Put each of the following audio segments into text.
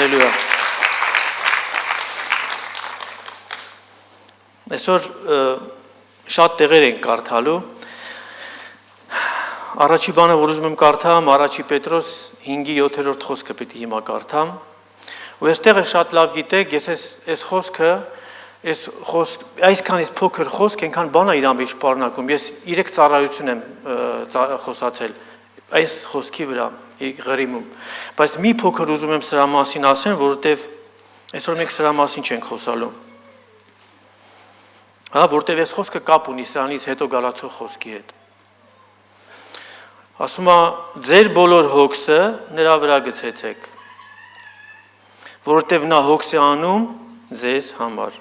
Հալելույա։ Այսօր շատ տեղեր ենք կարդալու։ Առաջի բանը, որ ուզում եմ կարդամ, առաջի Պետրոս 5:7 խոսքը պետք է հիմա կարդամ։ Ու այստեղ շատ լավ գիտեք, ես այս խոսքը, այսքան փոքր խոսք, այնքան բան է իր մեջ պարունակում։ Ես 3 ծառայություն եմ խոսացել այս խոսքի վրա, Ղրիմում։ Բայց մի փոքր ուզում եմ սրա մասին ասեմ, որովհետև այսօր մենք սրա մասին չենք խոսալու։ Որովհետև այս խոսքը կապ ունի սրանից հետո գալացող խոսքի հետ։ Ասում է, ձեր բոլոր հոգսը նրա վրա գցեցեք, որովհետև նա հոգս է անում ձեզ համար։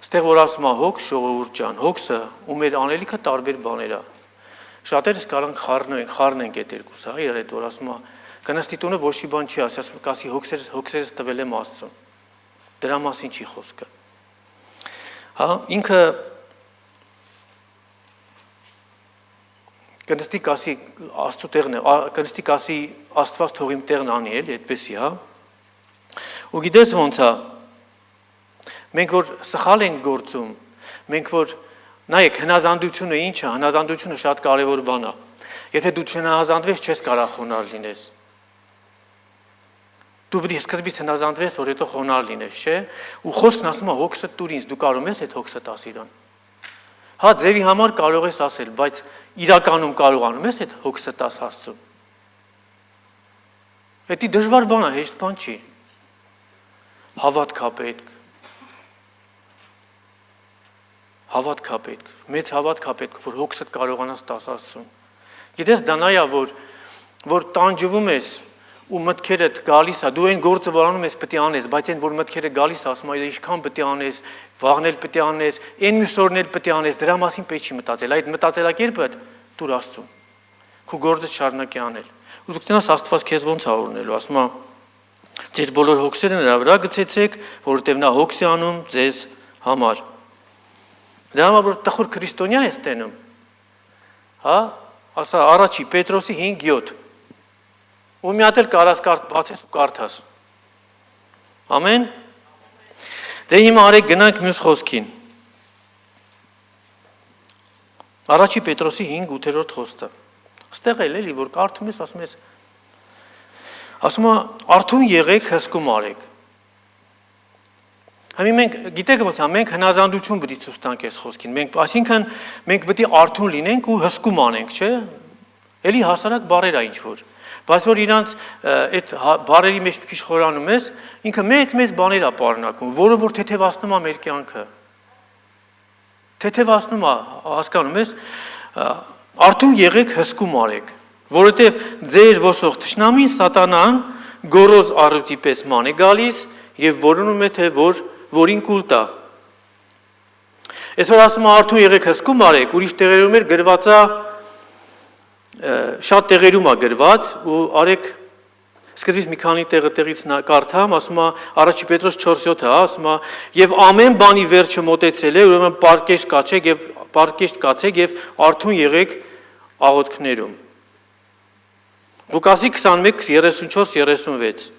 Ստեղ որ ասում է հոգս, ժողովուրդ ջան, հոգսը ու մեր անելիքը տարբեր բաներ է։ Շատերս կարող խառնենք այդ երկուսը, իրար հետ որ ասում է, կնստի տունը ոչ մի բան չի ասի, ասում կասի հոգսերս տվել եմ Աստծուն։ Դրա մասին չի խոսքը։ Ինքը կնստի կասի Աստծո տեղն է, կնստի կասի Աստված թող իմ տեղն անի, էլի, այդպեսի, Ու գիտես ոնց է, մենք որ սխալ ենք գործում, մենք որ, նայեք, հնազանդությունը ինչ է, հնազանդությունը շատ կարևոր բան է, եթե դու չհնազանդվես, չես կարող խոնարհ լինես, դու պետք է սկզբից հնազանդվես, որ հետո խոնարհ լինես, չէ, ու խոսքն ասում է հոգսը տուր ինձ, դու կարող ես այդ հոգսը տաս իրան, ձևի համար կարող ես ասել, բայց իրականում կարողանում ես այդ հոգսը տաս Աստծուն, դա դժվար բան է, հեշտ բան չի, հավատք է պետք, մեծ հավատք է պետք, որ հոգսդ կարողանաս տաս Աստծուն։ Գիտես, դա նա է, որ տանջվում ես ու մտքերդ գալիս է, դու այն գործը որ անում ես պետք է անես, բայց այն որ մտքերը գալիս է, ասում է, ինչքան պետք է անես, վաղնել պետք է անես, այն մյուս օրներ պետք է անես, դրա մասին պետք չի մտածել, այդ մտածելակերպը տուր Աստծուն։ Քո գործը շարունակի անել։ Ու դու կտենաս Աստված քեզ ոնց է օրհնելու, ասում է, ձեր բոլոր հոգսերը նրա վրա գցեցեք, որովհետև նա հոգս է անում ձեզ համար։ Դրա համար որ տխուր քրիստոնյա ես տենում, ասա առաջի Պետրոսի 5:7, ու մի հատ էլ կարաս բացես ու կարդաս, ամեն, դե հիմա արեք գնանք մյուս խոսքին, առաջի Պետրոսի 5:8 խոսքը, ստեղ էլի, որ կարդում ես, ասում է, արթուն եղեք, հսկում արեք, Համի մենք, գիտեք ոնց է, մենք հնազանդություն պետք է ցույց տանք այս խոսքին, այսինքն մենք պետք է արթուն լինենք ու հսկում անենք, չէ՞։ Էլի հասարակ բառեր է ինչ որ, բայց որ իրանց այդ բառերի մեջ մի քիչ խորանում ես, ինքը մեծ բաներ է պարունակում, որը որ թեթևացնում է մեր կյանքը։ Թեթևացնում է, հասկանում ես, արթուն եղեք, հսկում արեք, որովհետև ձեր ոսող թշնամին սատանան գոռոզ առյուծի պես ման է գալիս եւ որոնում է թե որին կուլ տա։ Այսօր ասում է արթուն եղեք հսկում արեք, ուրիշ տեղերում էր գրված է, շատ տեղերում է գրված ու արեք, սկզբից մի քանի տեղից կարդամ, ասում է առաջի Պետրոս 4:7, ասում է եւ ամեն բանի վերջը մոտեցել է, ուրեմն պարկեշտ կացեք եւ արթուն եղեք աղոթքներում։ Ղուկասի 21:34-36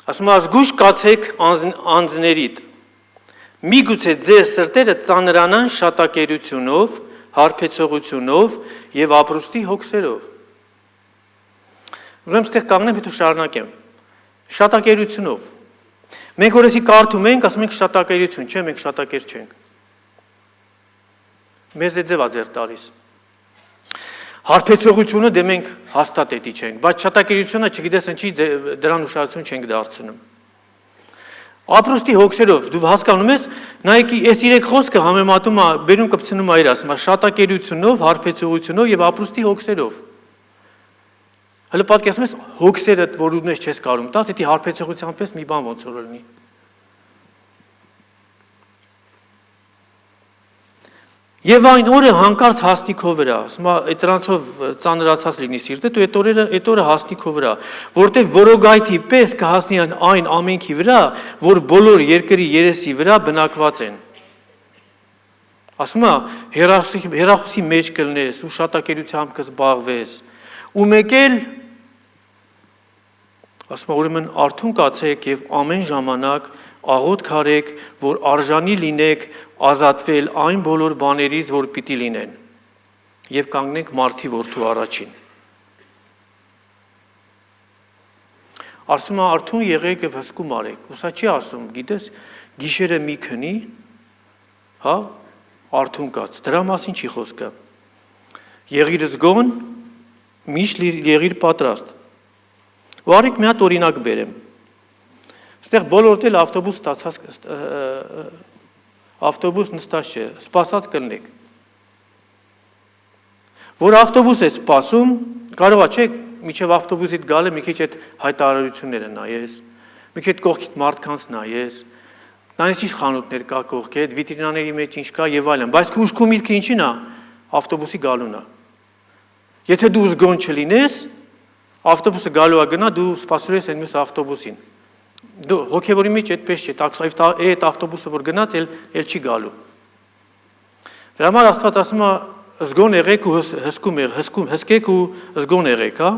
Ասում է, զգույշ կացեք անձներիդ, միգուցե ձեր սրտերը ծանրանան շատակերությունով, հարբեցողությունով և ապրուստի հոգսերով։ Ուզում ստեղ կանգնեմ, հետո շարունակեմ, շատակերությունով։ Մենք որ էսի կարդում ենք, ասում ենք շատակերություն, չէ, մենք շատակեր չենք։ Մեզ է ձև է ձեր տալիս։ Հարբեցողությունը դե մենք հաստատ էդի չենք, բայց շատակերությունը չգիտես ինչի դրան ուշադրություն չենք դարձնում։ Ապրուստի հոգսերով, դու հասկանում ես, նայեք, այս 3 խոսքը համեմատում է, բերում կպցնում է իր, ասում է շատակերությունով, հարբեցողությունով եւ ապրուստի հոգսերով։ Հələ պատկերացնում ես հոգսերը, որ ունես չես կարող տաս, դա հարբեցողության պես մի բան ոնց որ լինի։ Եվ այն օրը հանկարծ հասնի քո վրա, ասում է, այդ դրանցով ծանրացած լինի սիրտը, դու այդ օրը հասնի քո վրա, որտեղ որոգայթի պես կհասնի այն ամենքի վրա, որ բոլոր երկրի երեսի վրա բնակված են։ Ասում է, հեռախոսի մեջ կլնես, ու շատակերությամբ կզբաղվես, ու մեկ էլ Ասում է ուրեմն արթուն կացեք եւ ամեն ժամանակ աղոթք արեք, որ արժանի լինեք ազատվել այն բոլոր բաներից, որ պիտի լինեն, եւ կանգնենք մարդի որդու առաջին։ Ասում է արթուն եղեք եւ հսկում արեք։ Ուսա չի ասում, գիտես, գիշերը մի քնի, հա, արթուն կաց։ Դրա մասին չի խոսքը։ Եղիր զգոն, միշտ եղիր պատրաստ։ Ու արեք մի հատ օրինակ բերեմ։ Այստեղ բոլորդ էլ ավտոբուս նստած չէ, սպասած կլնեք։ Որ ավտոբուս է սպասում, կարող է չէ, միջև ավտոբուսիդ գալը մի քիչ այդ հայտարարությունները նայես, մի քիչ կողքիդ մարդկանց նայես, նայես ինչ խանութներ կա կողքի, այդ վիտրինաների մեջ ինչ կա եւ այլն, բայց քո ուշքի միտքը ինչին է, ավտոբուսի գալուն է։ Եթե դու զգոն չլինես, ավտոբուսը գալու է գնա, դու սպասում ես այն մյուս ավտոբուսին։ Դու հոգևորի մեջ այդպես չէ, այդ ավտոբուսը որ գնաց, էլ չի գալու։ Դրա համար Աստված ասում է զգոն եղեք ու հսկեք ու զգոն եղեք, հա։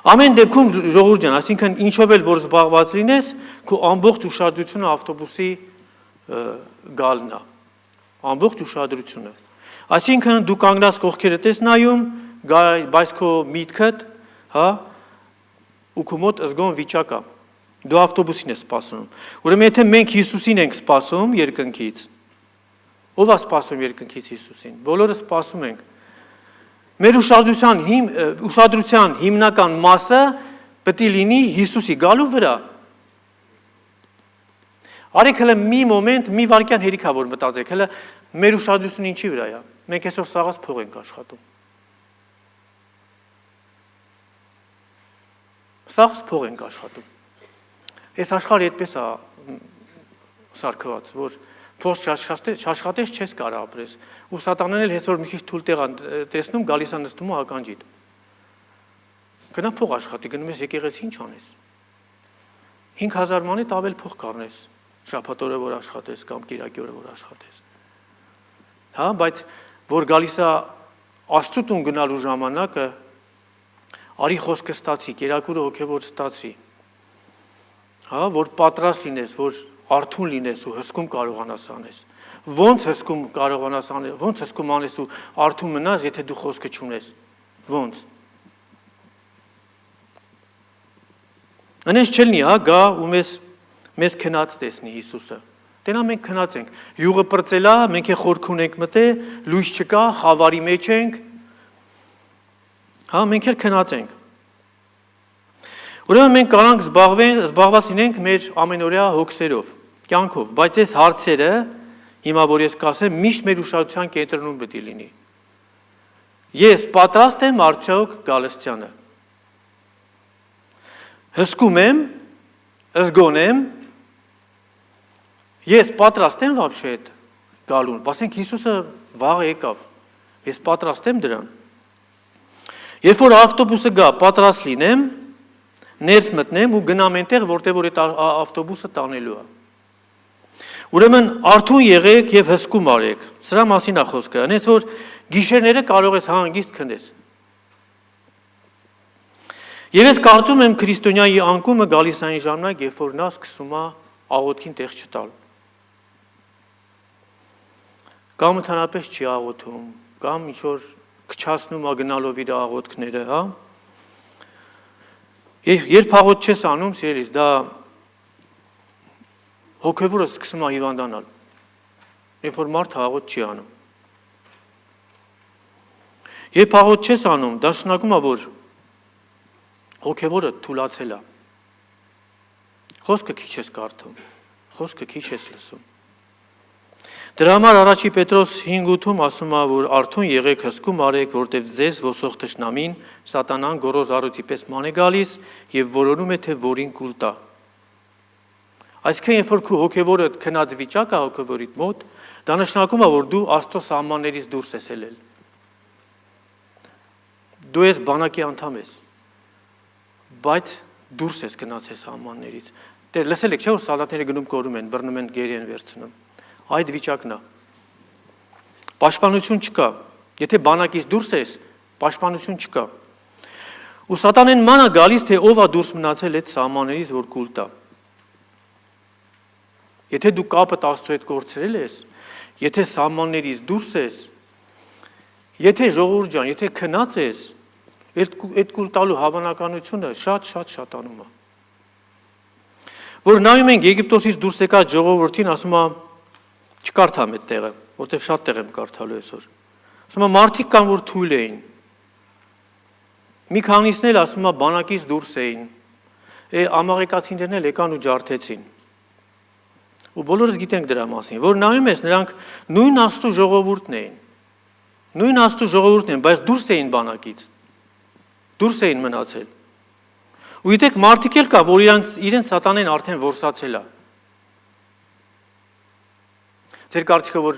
Ամեն դեպքում ժողովուրդ ջան, այսինքն ինչով էլ որ զբաղված լինես, քո ամբողջ ուշադրությունը ավտոբուսի գալն է։ Ամբողջ ուշադրությունը։ Այսինքն դու կանգնած կողքերդ ես նայում, բայց քո միտքդ, հա, ու քո մոտ զգոն վիճակ է։ Դու ավտոբուսին ես սպասում։ Ուրեմն եթե մենք Հիսուսին ենք սպասում երկնքից, ով է սպասում երկնքից Հիսուսին։ Բոլորը սպասում ենք։ Մեր ուշադրության հիմնական մասը պետք է լինի Հիսուսի գալու վրա։ Արեք հələ մի մոմենտ, մի վայրկյան հերիքա որ մտածեք, հələ մեր ուշադրությունը ինչի վրա է։ Մենք այսօր սաղած փող ենք աշխատում։ Սաղած փող ենք աշխատում։ Այս աշխարհը այդպես է սարքված, որ փող չաշխատես չես կարող ապրես։ Ու սատանան էլ հեսօր մի քիչ թույլ տեղ տեսնում, գալիս է նստում ու ականջիդ։ Գնա փող աշխատի, գնում ես եկեղեցի ինչ անես։ 5000 մանետ ավել փող կառնես, շաբաթ օրը որ աշխատես կամ կիրակի օրը որ աշխատես։ Հա, բայց որ գալիս է Աստծո տուն գնալու ժամանակը, արի խոսքը ստացի, կերակուրը հոգևոր ստացի։ Հա, որ պատրաստ լինես, որ արթուն լինես ու հսկում կարողանաս անես։ Ոնց հսկում կարողանաս անես, ոնց հսկում անես ու արթուն մնաս, եթե դու խոսքը չունես։ Ոնց։ Այնպես չլինի, հա, գա ու մեզ քնած տեսնի Հիսուսը։ Տենա մենք քնած ենք։ Յուղը պրծելա, մենք է խորք ունենք մտե, լույս չկա, խավարի մեջ ենք։ Հա, մենք էլ քնած ենք։ Ուրեմն մենք կարանք զբաղված լինենք մեր ամենօրյա հոգսերով, կյանքով, բայց այս հարցերը, հիմա որ ես կասեմ, միշտ մեր ուշադրության կենտրոնում պետք է լինի։ Ես պատրաստ եմ արդյոք գալստյանը։ Հսկում եմ, զգոն եմ, ես պատրաստ եմ вообще այդ գալուն, ասենք Հիսուսը վաղ եկավ, ես պատրաստ եմ դրան։ Երբ որ ավտոբուսը գա, պատրաստ լինեմ, ներս մտնեմ ու գնամ այնտեղ, որտեղ որ այդ ավտոբուսը տանելու է։ Ուրեմն արթուն եղեք եւ հսկում արեք։ Սրա մասին է խոսքը։ Այնպես որ գիշերները կարող ես հանգիստ քնես։ Եվ ես կարծում եմ քրիստոնյայի անկումը գալիս այն ժամանակ, երբ որ նա սկսում է աղոթքին տեղ չտալ։ Կամ ընդհանրապես չի աղոթում, կամ ինչ որ քչացնում է գնալով իր աղոթքները, հա։ Երբ աղոթք չես անում, սիրելիս, դա հոգևորը սկսում է հիվանդանալ, երբ որ մարդը աղոթք չի անում։ Երբ աղոթք չես անում, դա նշանակում է, որ հոգևորը թուլացել է։ Խոսքը քիչ ես կարդում, խոսքը քիչ ես լսում։ Դրա համար առաջի Պետրոս 5:8-ում ասում է, որ արթուն եղեք, հսկում արեք, որտև ձեզ ոսող թշնամին, սատանան գոռոզ առյուծի պես ման է գալիս եւ որոնում է, թե որին կուլ տա։ Այսինքն, երբ որ քո հոգևորը քնած վիճակ է հոգևորիդ մոտ, դա նշանակում է, որ դու Աստծո սահմաններից դուրս ես ելել։ Դու ես բանակի անդամ ես, բայց դուրս ես գնաց այս սահմաններից։ Դե լսել եք, չէ՞ որ սալատները գնում կորում են, բռնում են, գերի են վերցնում։ Այդ վիճակն է։ Պաշտպանություն չկա։ Եթե բանակից դուրս ես, պաշտպանություն չկա։ Ու սատանեն մանա գալիս, թե ով է դուրս մնացել այդ սահմաններից, որ կուլ տա։ Եթե դու կապդ Աստծո հետ կորցրել ես, եթե սահմաններից դուրս ես, եթե ժողովուրդ ջան, եթե քնած ես, այդ կուլ տալու հավանականությունը շատ շատանում է։ Որ նայում ենք Եգիպտոսից դուրս եկած ժողովրդին, ասում է, չկարդամ այդ տեղը, որտեղ շատ տեղ եմ կարդալու այսօր։ Ասում է, մարդիկ կան, որ թույլ էին։ Մի քանիսն էլ ասում է, բանակից դուրս էին։ Ամաղեկացիներն էլ եկան ու ջարդեցին։ Ու բոլորս գիտենք դրա մասին, որ նայում ես, նրանք նույն Աստծո ժողովուրդն էին։ Նույն Աստծո ժողովուրդն են, բայց դուրս էին բանակից։ Դուրս էին մնացել։ Ու գիտեք, մարդիկ էլ կա, որ իրենց սատանեն արդեն որսացել է։ Ձեր կարծիքով որ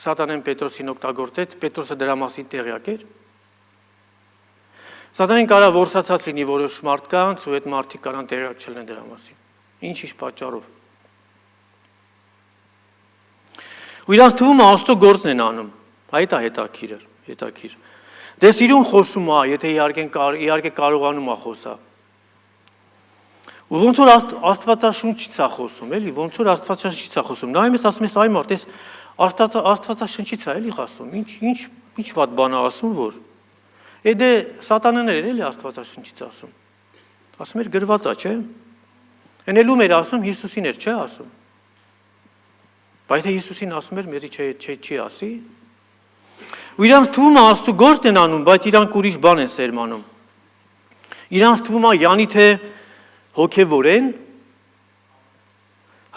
սատանեն Պետրոսին օգտագործեց, Պետրոսը դրա մասին տեղյակ էր։ Սատանեն կարա որսացած լինի որոշ մարդկանց ու այդ մարդիկ կարան տեղյակ չլինեն դրա մասին։ Ինչ պատճառով։ Ու իրանց թվում է Աստծո գործն են անում։ Այդ է հետաքրիր։ Դե սիրուն խոսում է, եթե իհարկե կարողանում է խոսա։ Ու ոնց որ Աստվածաշունչից է խոսում, էլի, ոնց որ Աստվածաշունչից է խոսում։ Նայում ես, ասում ես, այ մարդ, էս Աստվածաշունչից է էլի խոսում։ Ինչ վատ բան է ասում, որ։ Դե սատանան էր էլի Աստվածաշունչից ասում։ Ասում էր գրված է, չէ՞։ Ընելում էր ասում, Հիսուսին էր, չէ՞ ասում։ Բայց թե Հիսուսին ասում էր, մեզի չի ասի։ Ու իրանց թվում է Աստծո գործն են անում, բայց իրանք ուրիշ բան են սերմանում։ Իրանց թվում է յանի թե հոգևոր են,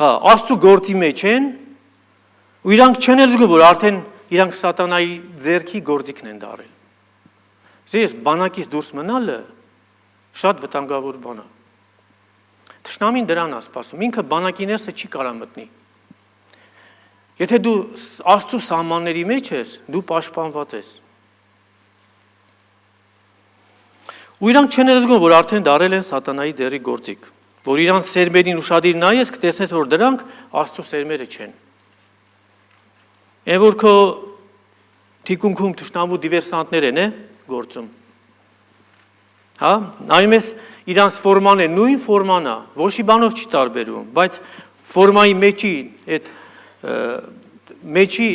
Աստծո գործի մեջ են, ու իրանք չեն էլ զգում, որ արդեն իրանք սատանայի ձեռքի գործիքն են դարել։ Ես բանակից դուրս մնալը շատ վտանգավոր բան է։ Թշնամին դրան է սպասում, ինքը բանակի ներսը չի կարա մտնի։ Եթե դու Աստծո սահմանների մեջ ես, դու պաշտպանված ես։ Ու իրանք չեն զգում, որ արդեն դարել են սատանայի ձեռի գործիք, որ իրանք սերմերին ուշադիր նայես, կտեսնես, որ դրանք Աստծո սերմերը չեն։ Այն որ քո թիկունքում թշնամու դիվերսանտներ են գործում։ Նայում ես, իրանց ֆորման է, նույն ֆորման է, ոչ մի բանով չի տարբերվում, բայց ֆորմայի մեջի այդ մեջի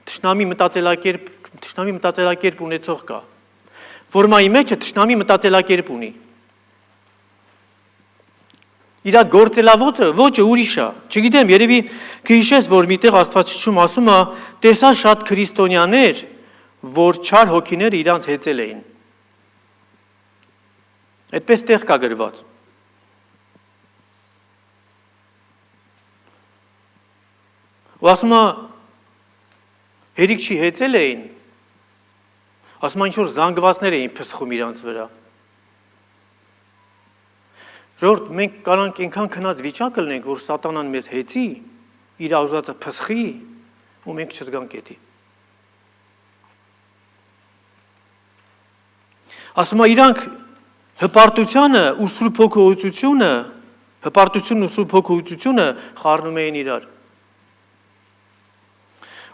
թշնամի մտածելակերպ ունեցող կա։ Ֆորմայի մեջը թշնամի մտածելակերպ ունի։ Իրա գործելավոճը ուրիշ է։ Չգիտեմ, երևի կհիշես, որ միտեղ Աստվածաշունչում ասում է, տեսա շատ քրիստոնյաներ, որ չար հոգիները իրանց հեծել էին։ Այդպես տեղ կա գրված։ Ու ասում է, հերիք չի հեծել էին, ասում է, ինչ-որ զանգվածներ էին փսխում իրանց վրա։ Ժողովուրդ, մենք կարանք այնքան քնած վիճակը լինենք, որ սատանան մեզ հեծի, իր ուզածը փսխի, ու մենք չզգանք էդի։ Ասում է, իրանք հպարտությունն ու Սուրբ Հոգու խառնում էին իրար։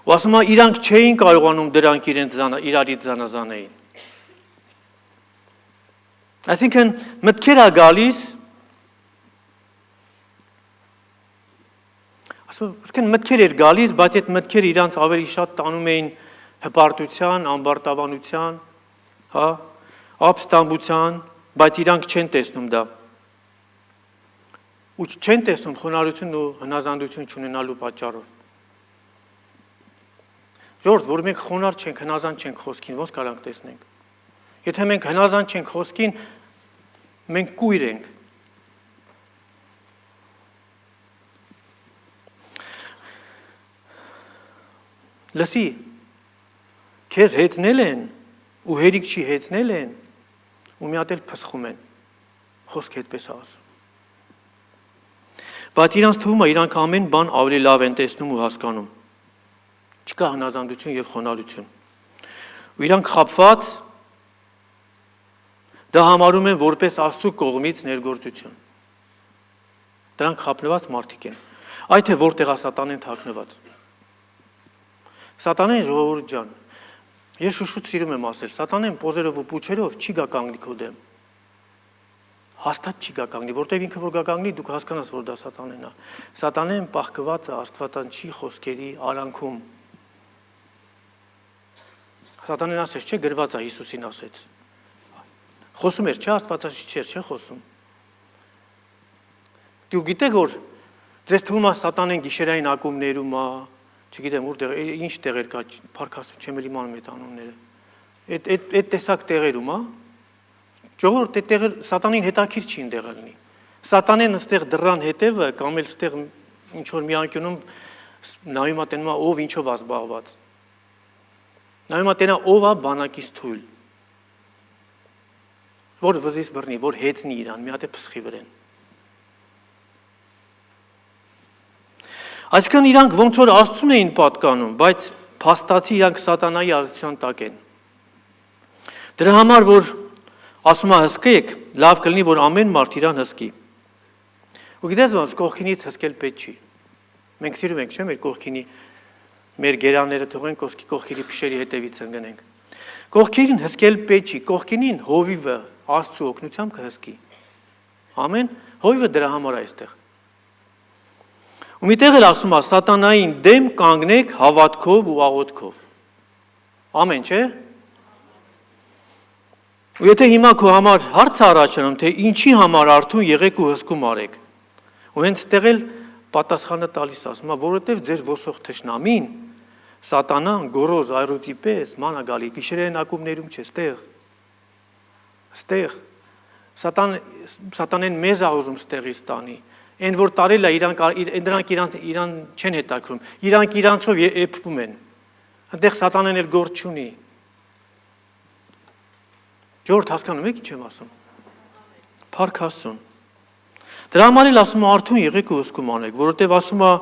Ու ասում է, իրանք չէին կարողանում դրանք իրարից զանազանեին։ Այսինքն, մտքեր է գալիս, ասում մտքեր էր գալիս, բայց այդ մտքերը իրանց ավելի շատ տանում էին հպարտության, ամբարտավանության, ապստամբության, բայց իրանք չեն տեսնում դա։ Ու չեն տեսնում խոնարհություն ու հնազանդություն չունենալու պատճառով։ Ժողովուրդ, որ մենք խոնարհ չենք, հնազանդ չենք խոսքին, ոնց կարանք տեսնենք։ Եթե մենք հնազանդ չենք խոսքին, մենք կույր ենք։ Լսի, քեզ հեծնել են, ու հերիք չի հեծնել են, ու մի հատ էլ փսխում են, խոսք այդպես ասում։ Բայց իրանց թվում է, իրանք ամեն բան ավելի լավ են տեսնում ու հասկանում։ Չկա հնազանդություն և խոնարհություն։ Ու իրանք խաբված դա համարում են որպես Աստծո կողմից ներգործություն։ Դրանք խաբնված մարդիկ են։ Այդ թե որտեղ է սատանեն թաքնված։ Սատանեն ժողովուրդ ջան, Ես շուշուտ սիրում եմ ասել, սատանեն պոզերով ու պուչերով չի գա կանգնի քո դեմ։ Հաստատ չի գա կանգնի, որտեղ ինքը որ գա կանգնի, դուք հասկանաս, որ դա սատանեն է։ Սատանեն պահկված է Աստվածանչի խոսքերի արանքում։ Սատանեն ասեց, չէ, գրված է, Հիսուսին ասեց։ Խոսում էր, չէ, Աստվածաշունչ չէր, չէ խոսում։ Դու գիտեք, որ ձեզ թվում է սատանեն գիշերային ակումբներում է, չգիտեմ, որտեղ ինչ տեղեր կա, փառքաստու չեմ էլ իմանում այդ անունները։ Այդ տեսակ տեղերում է, ժողովուրդ այդ տեղեր սատանին հետաքրքիր չի այնտեղ լինի։ Սատանեն այստեղ դռան հետևը կամ էլ այստեղ ինչ որ մի անկյունում նայում է տենում է ով ինչով է զբաղված։ Նայում է տենա ով է բանակից թույլ։ Որ վզից բռնի, որ հեծնի իրան, մի հատ է փսխի վրան։ Այսինքն իրանք ոնց որ Աստծուն էին պատկանում, բայց փաստացի իրանք սատանայի ազդեցության տակ են։ Դրա համար որ ասում է հսկեք, լավ կլինի, որ ամեն մարդ իրան հսկի։ Ու գիտես ոնց կողքինից հսկել պետք չի։ Մենք սիրում ենք, չէ՞, մեր կողքինի մեր գերանները թողենք կողքերի փշերի հետևից ընկնենք։ Կողքին հսկել պետք չի, կողքինին հովիվը Աստծու օգնությամբ կհսկի։ Ամեն, հովիվը դրա համար է այստեղ։ Ու միտեղ էլ ասում է սատանային դեմ կանգնեք հավատքով ու աղոթքով։ Ամեն, չէ՞։ Ու եթե հիմա քո համար հարց առաջանում, թե ինչի համար արթուն եղեք ու հսկում արեք։ Ու հենց այդտեղ էլ պատասխանը տալիս ասում է, որովհետև ձեր ոսող թշնամին սատանան գորոզ այրուծի պես ման է գալի, գիշերային ակումբներում չէ, ստեղ։ Սատանեն մեզ է ուզում ստեղից տանի։ Այն որ տարել է դրանք իրան չեն հետաքրում, իրանք իրանցով էփվում են։ Այնտեղ սատանեն էլ գործ չունի։ Ժողովուրդ հասկանում եք ինչ եմ ասում։ Փառք Աստծուն։ Դրա համար էլ ասում է արթուն եղեք ու հսկում անեք, որովհետև ասում է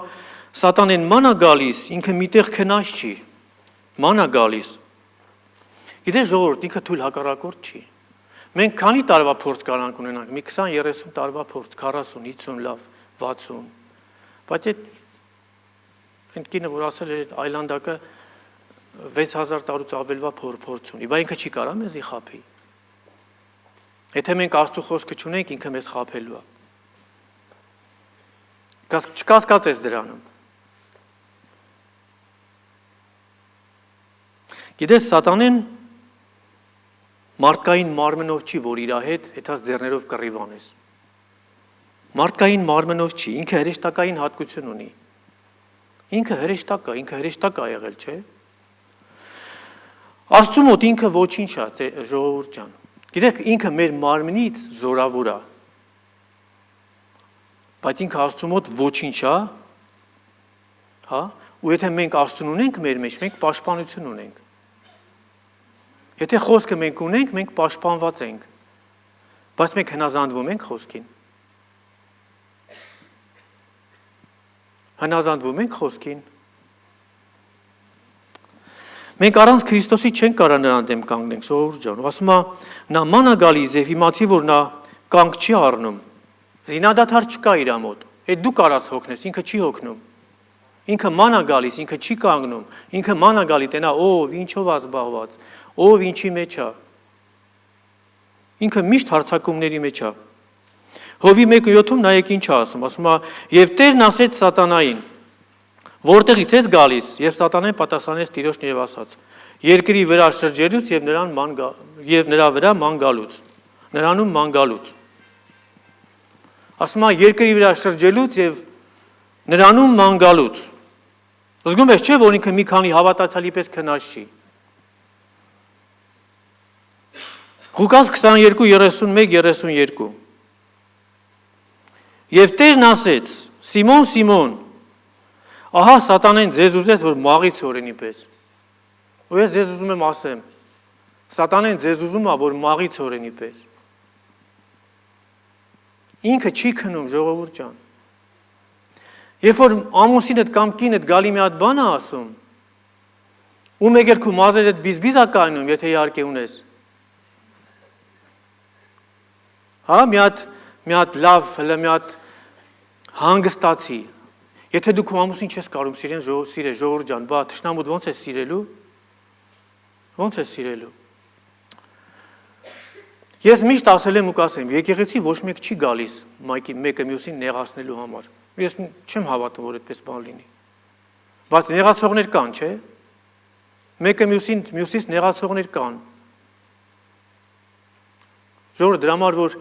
սատանեն ման է գալիս, ինքը միտեղ քնած չի։ Ման է գալիս։ Գիտես ժողովուրդ, ինքը թույլ հակառակորդ չի։ Մենք քանի տարվա փորձ կարանք ունենանք, մի 20-30 տարվա փորձ, 40, 50 լավ, 60։ Բայց այդ կինը որ ասել էր այլանդակը 6000 տարուց ավելվա փորձ ունի, բայց ինքը չի կարա մեզի խաբի։ Եթե մենք Աստծո խոսքը չունենք, ինքը մեզ խաբելու է։ Չկասկածես դրանում։ Գիտես, սատանեն մարդկային մարմնով չի, որ իր հետ հետաց ձեռներով կռիվ անես։ Մարդկային մարմնով չի, ինքը հրեշտակային հատկություն ունի։ Ինքը հրեշտակ է եղել, չէ՞։ Աստծու մոտ ինքը ոչինչ է, ժողովուրդ ջան։ Գիտեք, ինքը մեր մարմնից զորավոր է։ Բայց ինքը Աստծու մոտ ոչինչ է, հա, ու եթե մենք Աստծուն ունենք մեր մեջ, մենք պաշտպանություն ունենք։ Եթե խոսքը մենք ունենք, մենք պաշտպանված ենք, բայց մենք հնազանդվում ենք խոսքին։ Հնազանդվում ենք խոսքին։ Մենք առանց Քրիստոսի չենք կարող նրան դեմ կանգնենք, ժողովուրդ ջան։ Ասում է, նա ման է գալիս եւ իմացի, որ նա կանգ չի առնում։ Զինադադար չկա իր մոտ։ Այդ դու կարաս հոգնես, ինքը չի հոգնում։ Ինքը ման է գալիս, ինքը չի կանգնում։ Ինքը ման է գալի, տենա, ով ինչով է զբաղված, ով ինչի մեջ է։ Ինքը միշտ հարցակումների մեջ է։ Հովի 1:7-ում նայեք ինչ է ասում, ասում է, եւ Տերն ասեց սատանային, որտեղից ես գալիս, եւ սատանեն պատասխանեց Տիրոջն եւ ասաց. երկրի վրա շրջելուց եւ նրա վրա ման գալուց, նրանում ման գալուց։ Ասում է երկրի վրա շրջելուց եւ նրանում ման գալուց։ Զգում ես չէ, որ ինքը մի քանի հավատացյալի պես քնած չի։ Ղուկաս 22:31-32 Եվ Տերն ասեց. Սիմոն, Սիմոն, ահա սատանեն ձեզ ուզեց, որ մաղից օրենի պես։ Ու ես ձեզ ուզում եմ ասեմ, սատանեն ձեզ ուզում է, որ մաղից օրենի պես։ Ինքը չի քնում, ժողովուրդ ջան։ Երբ որ ամուսինդ կամ կինդ գալի մի հատ բան է ասում, ու մեկ էլ քո մազերդ բիզբիզ է կայնում, եթե իհարկե ունես։ Հա, մի հատ լավ, հələ մի հատ հանգստացի։ Եթե դու քո ամուսին չես կարող սիրել, ժողովուրդ ջան, բա թշնամուդ ոնց է սիրելու։ Ոնց է սիրելու։ Ես միշտ ասել եմ ու կասեմ, եկեղեցի ոչ մեկ չի գալիս մեկը մյուսին նեղացնելու համար։ Ես չեմ հավատում, որ այդպես բան լինի։ Բայց նեղացողներ կան, չէ՞։ Մեկը մյուսից նեղացողներ կան։ Ժողովուրդ, դրա համար որ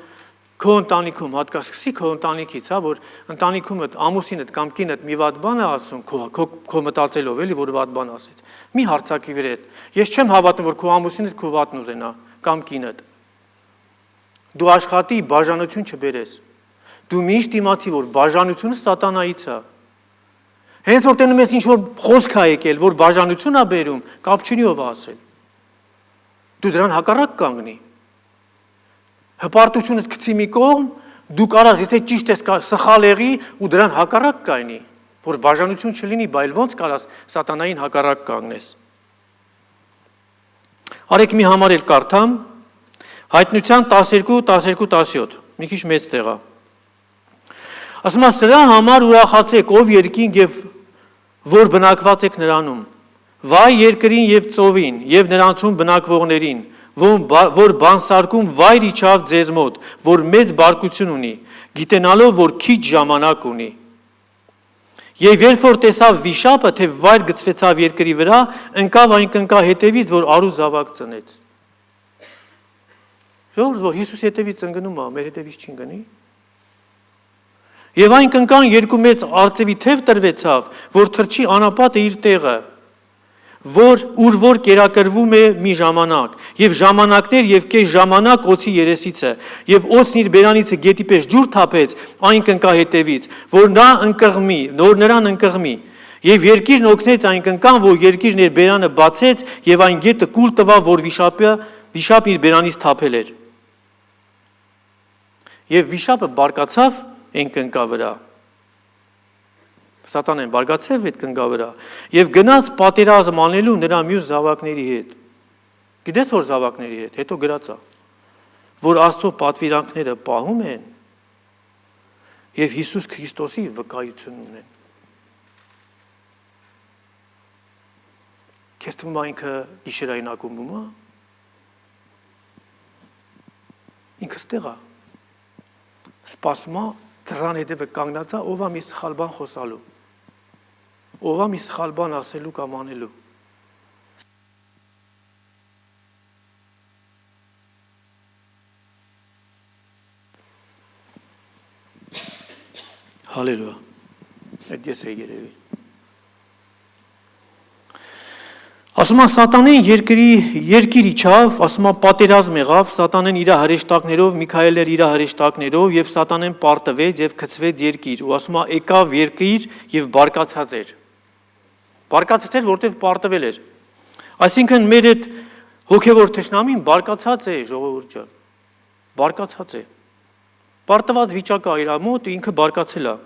քո ընտանիքում, հատկացի քո ընտանիքից, հա, որ ընտանիքումդ ամուսինդ կամ կինդ մի վատ բան է ասում, քո մտածելով էլի, որ վատ բան ասեց։ Մի հարցակի վրա։ Ես չեմ հավատում, որ քո ամուսինդ քո վատն ուզենա կամ կինդ։ Դու աշխատի բաժանություն չբերես։ Դու միշտ իմացի, որ բաժանությունը սատանայից է։ Հենց որ տենում ես ինչ-որ խոսք է եկել, որ բաժանություն է բերում, կապ չունի ով ասել։ Դու դրան հակառակ կանգնի։ Հպարտությունդ գցի մի կողմ, դու կարաս, եթե ճիշտ ես սխալ եղի ու դրան հակառակ կայնի, որ բաժանություն չլինի, բայց ոնց կարաս սատանային հակառակ կանգնես։ Արեք մի համար էլ կարդամ, Հայտնության 12:17, մի քիչ մեծ տեղ է։ Ասում է, սրա համար ուրախացեք, ով երկինք եւ որ բնակված եք նրանում, վայ երկրին եւ ծովին եւ նրանցում բնակվողներին, որ բանսարկում վայր իջավ ձեզ մոտ, որ մեծ բարկություն ունի, գիտենալով, որ քիչ ժամանակ ունի։ Եվ երբ որ տեսավ վիշապը, թե վայր գցվեցավ երկրի վրա, ընկավ այն կնկա հետևից, որ արու զավակ ծնեց։ Ժողովուրդ, որ Հիսուս հետևից ընկնում է, մեր հետևից չի ընկնի։ Եվ այն կնկան երկու մեծ արծևի թև տրվեցավ, որ թրջի անապատը իր տեղը, որ կերակրվում է մի ժամանակ, եւ ժամանակներ եւ կես ժամանակ օծի երեսիցը, եւ օծն իր բերանիցը գետի պես ջուր թափեց, այն կնկա հետևից, որ նրան ընկղմի, եւ երկիրն օգնեց այն կնկան, որ երկիրն իր բերանը բացեց, եւ այն գետը կուլ տվավ, որ վիշապ իր բերանից թափել էր։ Եվ վիշապը բարկացավ այն կնկա վրա։ Սատանեն բարկացավ այդ կնկա վրա եւ գնաց պատերազմ անելու նրա մյուս զավակների հետ։ Գիտես որ զավակների հետ, հետո գրած է, որ Աստծո պատվիրանքները պահում են եւ Հիսուս Քրիստոսի վկայություն ունեն։ Քեզ թվում է ինքը գիշերային ակումբում է։ Ինքը ստեղ է։ Սպասում է դրան հետևը կանգնած է, ով է մի սխալ բան խոսալու, ով է մի սխալ բան ասելու կամ անելու։ Հալելույա։ Այդ ես է երևի։ Ասում է Սատանեն երկիր իջավ, ասում է պատերազմ եղավ, Սատանեն իր հրեշտակներով, Միքայելն իր հրեշտակներով եւ Սատանեն պարտվեց եւ գցվեց երկիր, ու ասում է եկավ երկիր եւ բարկացած էր։ Բարկացած էր, որտեվ պարտվել էր։ Այսինքն մեր այդ հոգեվոր թշնամին բարկացած է, ժողովուրդ ջան։ Բարկացած է։ Պարտված վիճակը իր մոտ ինքը բարկացել է։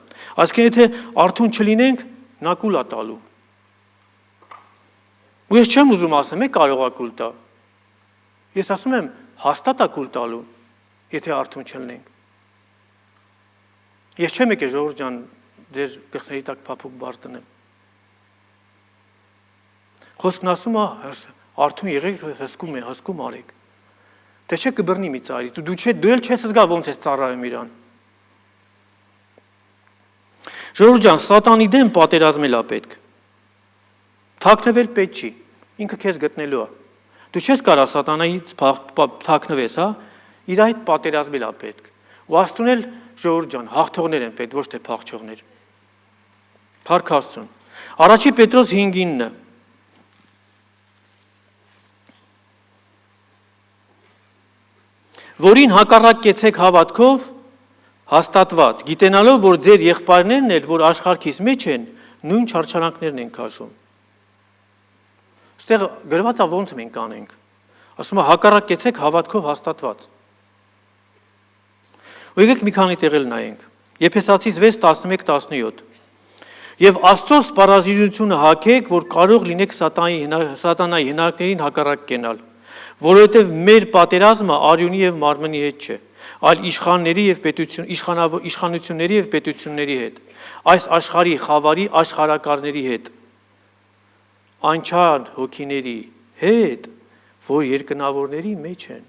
Այսինքն եթե արթուն չլինենք, նա կուլ է տալու։ Ու ես չեմ ուզում ասեմ, կարող է կուլ տա։ Ես ասում եմ, հաստատ է կուլ տալու, եթե արթուն չլինենք։ Ես չեմ եկել ժողովուրդ ջան, ձեր գլխների տակ փափուկ բարձ դնեմ։ Խոսքն ասում է, արթուն եղեք, հսկում արեք։ Թե չէ կբռնի մի ծառի, դու էլ չես զգա ոնց ես ծառայում իրան։ Ժողովուրդ ջան, Սատանի դեմ պատերազմել է պետք։ Թաքնվել պետք չի, ինքը քեզ գտնելու է։ Դու չես կարող Սատանայից թաքնվես, հա, իր այդ պատերազմել է պետք։ Ու Աստծուն էլ ժողովուրդ ջան, հաղթողներ են պետք, ոչ թե փախչողներ։ Փառք Աստծուն։ Առաջի Պետրոս 5:9 Որին հակառակեցեք հավատքով հաստատված, գիտենալով, որ ձեր եղբայրներն էլ, որ աշխարհքից մեջ են, նույն չարչարանքներն են քաշում։ Ստեղ գրված է ոնց մենք անենք։ Ասում է հակառակեցեք հավատքով հաստատված։ Ու եկեք մի քանի տեղել նայենք։ Եփեսացիս 6:11-17 Եվ Աստծո սպառազինությունը հագեք, որ կարող լինեք սատանայի հնարքներին հակառակ կենալ, որովհետև մեր պատերազմը արյունի եւ մարմնի հետ չէ, այլ իշխանությունների եւ պետությունների հետ, այս աշխարհի խավարի աշխարհակարների հետ, անչափ հոգիների հետ, որ երկնավորների մեջ են։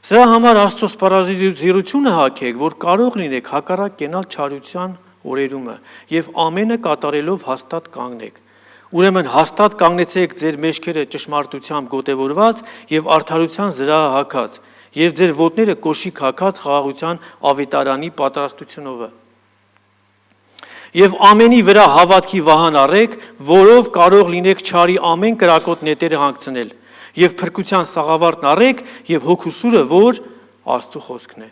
Սրա համար Աստծո սպառազինությունը հագեք, որ կարող լինեք հակառակ կենալ չարության օրերումը եւ ամենը կատարելով հաստատ կանգնեք։ Ուրեմն հաստատ կանգնեցեք ձեր մեջքերը ճշմարտությամբ գոտևորված եւ արդարության զրահը հագած եւ ձեր ոտները կոշիկ հագած խաղաղության ավետարանի պատրաստությունով։ Եվ ամենի վրա հավատքի վահան առեք, որով կարող լինեք չարի ամեն կրակոտ նետերը հանգցնել, եւ փրկության սաղավարտն առեք եւ հոգուսուրը, որ Աստծո խոսքն է։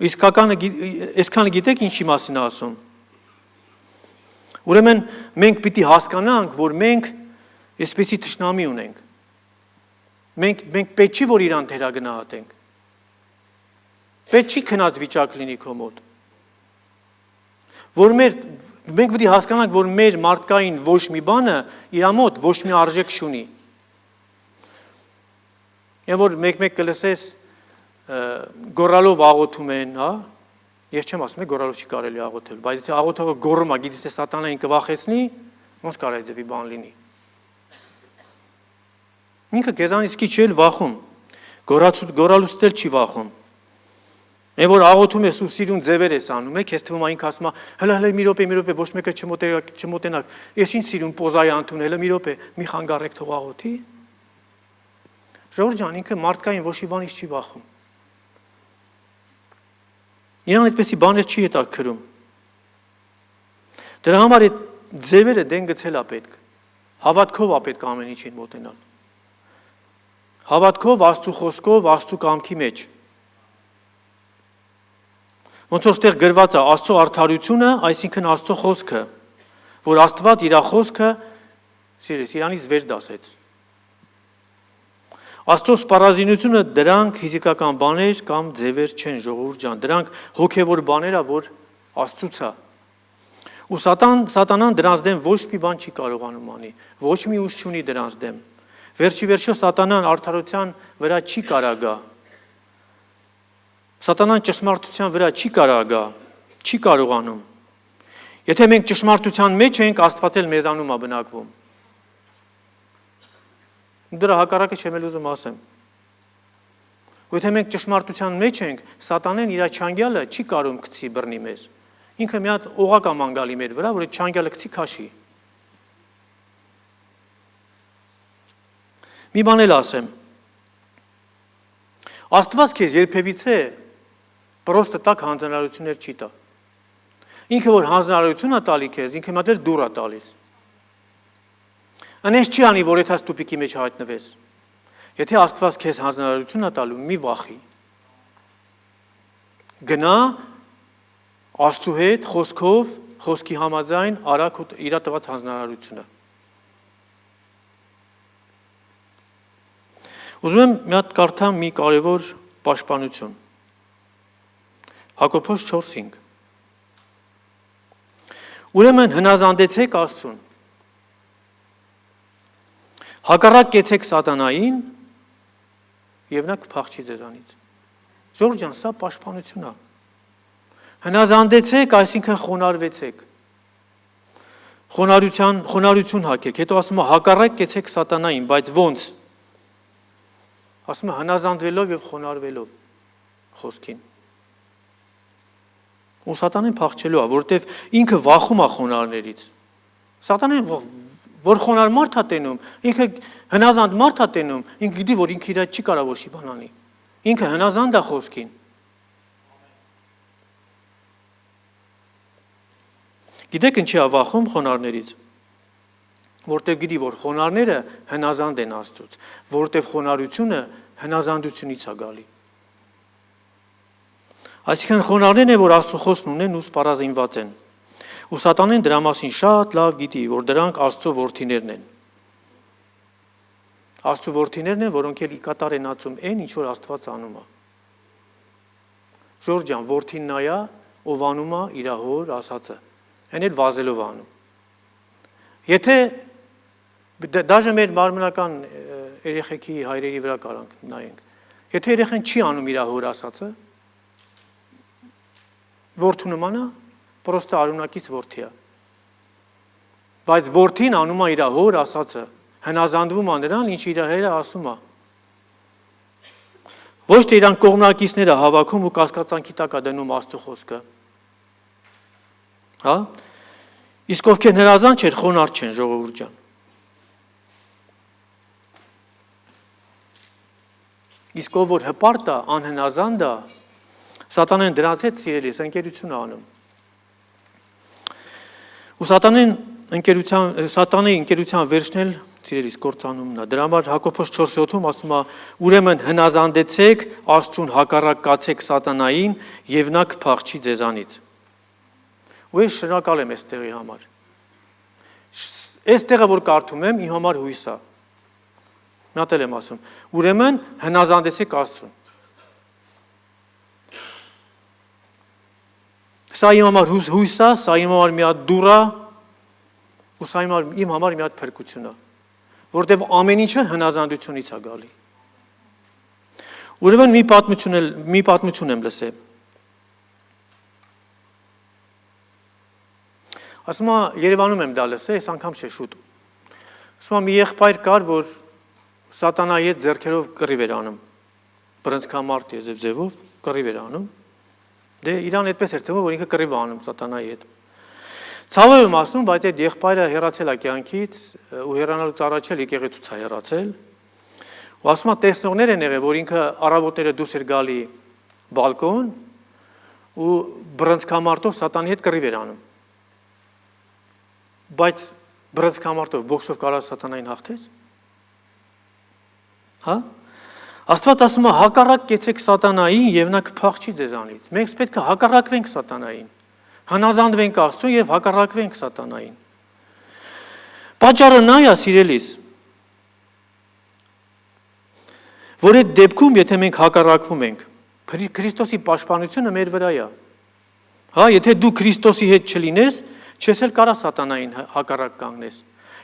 Իսկականը այսքանը գիտեք ինչի մասին ասում։ Ուրեմն մենք պիտի հասկանանք, որ մենք այսպեսի թշնամի ունենք։ Մենք պետք չի որ իրան թերագնահատենք։ Պետք չի քնած վիճակ լինի քո մոտ։ Որ մենք պետք է հասկանանք, որ մեր մարդկային ոչ մի բանը իր մոտ ոչ մի արժեք չունի։ Եվ որ մեկ կլսես գոռալով աղոթում են, հա։ Ես չեմ ասում, գոռալով չի կարելի աղոթել, բայց եթե աղոթողը գոռում է, գիտես թե սատանային կվախեցնի, ոնց կարելի ձևի բան լինի։ Ինքը քեզանից քիչ էլ վախում, գոռալուց էլ չի վախում։ Եվ որ աղոթում ես ու սիրուն ձևեր ես անում, քեզ թվում է ինքը ասում է, հələ մի րոպե, ոչ մեկը չմոտենակ, ես ինչ սիրուն պոզայի անտուն, հələ մի րոպե, մի խանգարեք թող աղոթի։ Ժողովուրդ ջան, ինքը մարդկային ոչ մի բանից չի վախում։ Իրան այդպեսի բաներ չի հետաքրում։ Դրա համար այդ ձևերը դեն գցել է պետք։ Հավատքով է պետք ամեն ինչին մոտենալ։ Հավատքով, Աստծո խոսքով, Աստծո կամքի մեջ։ Ոնց որ ստեղ գրված է Աստծո արդարությունը, այսինքն Աստծո խոսքը, որ Աստված իր խոսքը իրանից վեր դասեց։ Աստծո սպառազինությունը դրանք ֆիզիկական բաներ կամ ձևեր չեն, ժողովուրդ ջան, դրանք հոգևոր բաներ ա, որ Աստծուց է։ Ու սատանան դրանց դեմ ոչ մի բան չի կարողանում անի, ոչ մի ուժ չունի դրանց դեմ։ Վերջի սատանան արդարության վրա չի կարող գա։ Սատանան ճշմարտության վրա չի կարող գա, չի կարողանում։ Եթե մենք ճշմարտության մեջ ենք, Աստված էլ մեզանում է բնակվում։ Դրա հակառակը չեմ էլ ուզում ասեմ։ Եթե մենք ճշմարտության մեջ ենք, սատանեն իր չանգյալը չի կարող գցի բռնի մեզ։ Ինքը մի հատ օղակ է մանգալի մեր վրա, որ այդ չանգյալը գցի քաշի։ Մի բան էլ ասեմ։ Աստված քեզ երբևիցե պրոստը տակ հանձնարարություններ չի տա։ Ինքը որ հանձնարարություն է տալի քեզ, ինքը մատել դուր է տալիս։ Անես չի անի, որ եթե ստուպիկի մեջ հայտնվես։ Եթե Աստված քեզ հանձնարարություն է տալու, մի վախի։ Գնա Աստծո հետ խոսքով, խոսքի համաձայն արա իր տված հանձնարարությունը։ Ուզում եմ մի հատ կարդամ մի կարևոր պաշտպանություն։ Հակոբոս 4:5։ Ուրեմն հնազանդեցեք Աստծուն։ Հակառակ կեցեք սատանային եւ նա կփախչի ձեզանից։ Ժողովուրդ ջան, սա պաշտպանություն է։ Հնազանդեցեք, այսինքն խոնարհվեցեք։ Խոնարհություն հագեք, հետո ասում է հակառակ կեցեք սատանային, բայց ո՞նց։ Ասում է հնազանդվելով եւ խոնարհվելով խոսքին։ Ու սատանեն փախչելու է, որովհետեւ ինքը վախում է խոնարհներից։ Սատանեն որ խոնարհ մարդ է տենում, ինքը հնազանդ մարդ է տենում, ինքը գիտի, որ ինքը իր չի կարող ոչ մի բան անի։ Ինքը հնազանդ է խոսքին։ Գիտեք ինչի է վախում խոնարհներից։ Որտեվ գիտի, որ խոնարհները հնազանդ են Աստծուց, որտեվ խոնարհությունը հնազանդությունից է գալի։ Այսինքն խոնարհներն են, որ Աստծո խոսքն ունեն ու սպառազինված են։ Ու սատանեն դրա մասին շատ լավ գիտի, որ դրանք Աստծո որդիներն են։ Աստծո որդիներն են, որոնք էլ ի կատար են ածում այն, ինչ որ Աստված անում է։ Ժորժ ջան, որդին նա է, ով անում է իր հոր ասածը։ Այն էլ վազելով անում։ Եթե դաժե մեր մարմնական երեխեքի հայրերի վրա կարանք նայենք։ Եթե երեխան չի անում իր հոր ասածը, որդու նման է, պրոստը արունակից որդի է։ Բայց որդին անում է իր հոր ասածը, հնազանդվում է նրան, ինչ իր հայրը ասում է։ Ոչ թե իրան կողմնակիցները հավաքում ու կասկածանքի տակ է դնում Աստծո խոսքը։ Հա? Իսկ ովքեր հրազան չեն, խոնարհ չեն, ժողովուրդ ջան։ Իսկ ով որ հպարտ է, անհնազանդ է, սատանան դրանց հետ սիրելիս ընկերություն է անում։ Ու սատանի ընկերության վերջն էլ սիրելիս կործանումն է։ Դրա համար Հակոբոս 4:7-ում ասում է. ուրեմն հնազանդեցեք Աստծուն, հակառակ կացեք սատանային, եւ նա կփախչի ձեզանից։ Ու ես շնորհակալ եմ այս տեղի համար։ Այս տեղը որ կարդում եմ, իմ համար հույս է։ Մի հատ եմ ասում, ուրեմն հնազանդեցեք Աստծուն։ Սա իմ համար հույս է, սա իմ համար մի հատ դուռ է, ու սա իմ համար մի հատ փրկություն է, որտեղ ամեն ինչը հնազանդությունից է գալի։ Ուրեմն մի պատմություն եմ լսել։ Ասում է, Երևանում եմ դա լսել, այս անգամ չէ շուտ։ Ասում է, մի եղբայր կար, որ սատանայի հետ ձեռքերով կռիվ էր անում, բռնցքամարտ ձևով կռիվ էր անում։ Դե իրան այդպես էր թվում, որ ինքը կռիվ է անում սատանայի հետ։ Ցավով եմ ասում, բայց այդ եղբայրը հեռացել է կյանքից ու հեռանալուց առաջ էլ եկեղեցուց է հեռացել։ Ու ասում է, տեսնողներ են եղել, որ ինքը առավոտները դուրս էր գալի բալկոն ու բռնցքամարտով սատանի հետ կռիվ էր անում։ Բայց բռնցքամարտով բոքսով կարա սատանային հաղթես։ Հա? Աստված ասում է, հակառակ կեցեք սատանային եւ նա կփախչի ձեզանից։ Մենք պետք է հակառակվենք սատանային, հնազանդվենք Աստծուն եւ հակառակվենք սատանային։ Պատճառը նա է, սիրելիս, որ այդ դեպքում, եթե մենք հակառակվում ենք, Քրիստոսի պաշտպանությունը մեր վրա է։ Հա, եթե դու Քրիստոսի հետ չլինես, չես էլ կարա սատանային հակառակ կանգնես։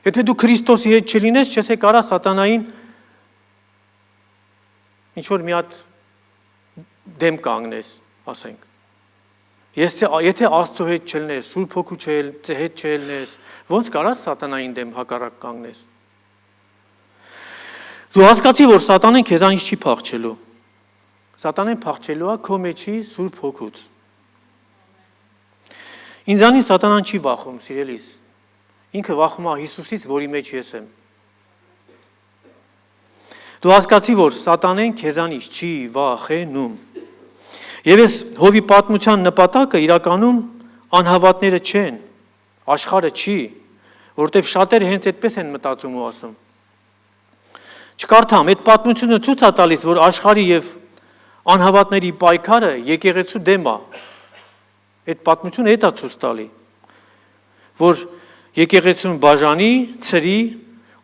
Եթե դու Քրիստոսի հետ չլինես, չես էլ կարա սատանային ինչ որ մի հատ դեմ կանգնես, ասենք։ Եթե Աստծո հետ չլնես, Սուրբ Հոգու հետ չելնես, ոնց կարաս սատանային դեմ հակառակ կանգնես։ Դու հասկացի, որ սատանեն քեզանից չի փախչելու։ Սատանեն փախչելու է քո մեջի Սուրբ Հոգուց։ Ինձանից սատանան չի վախում, սիրելիս։ Ինքը վախում է Հիսուսից, որի մեջ ես եմ։ Դու հասկացի, որ սատանեն քեզանից չի վախենում։ Եվ այս Հոբի պատմության նպատակը իրականում անհավատները չեն, աշխարհը չի, որտեղ շատերը հենց այդպես են մտածում ու ասում։ Չկարդամ, այդ պատմությունը ցույց է տալիս, որ աշխարհի եւ անհավատների պայքարը եկեղեցու դեմ է։ Այդ պատմությունը դա ցույց տալի, որ եկեղեցուն բաժանի, ծրի,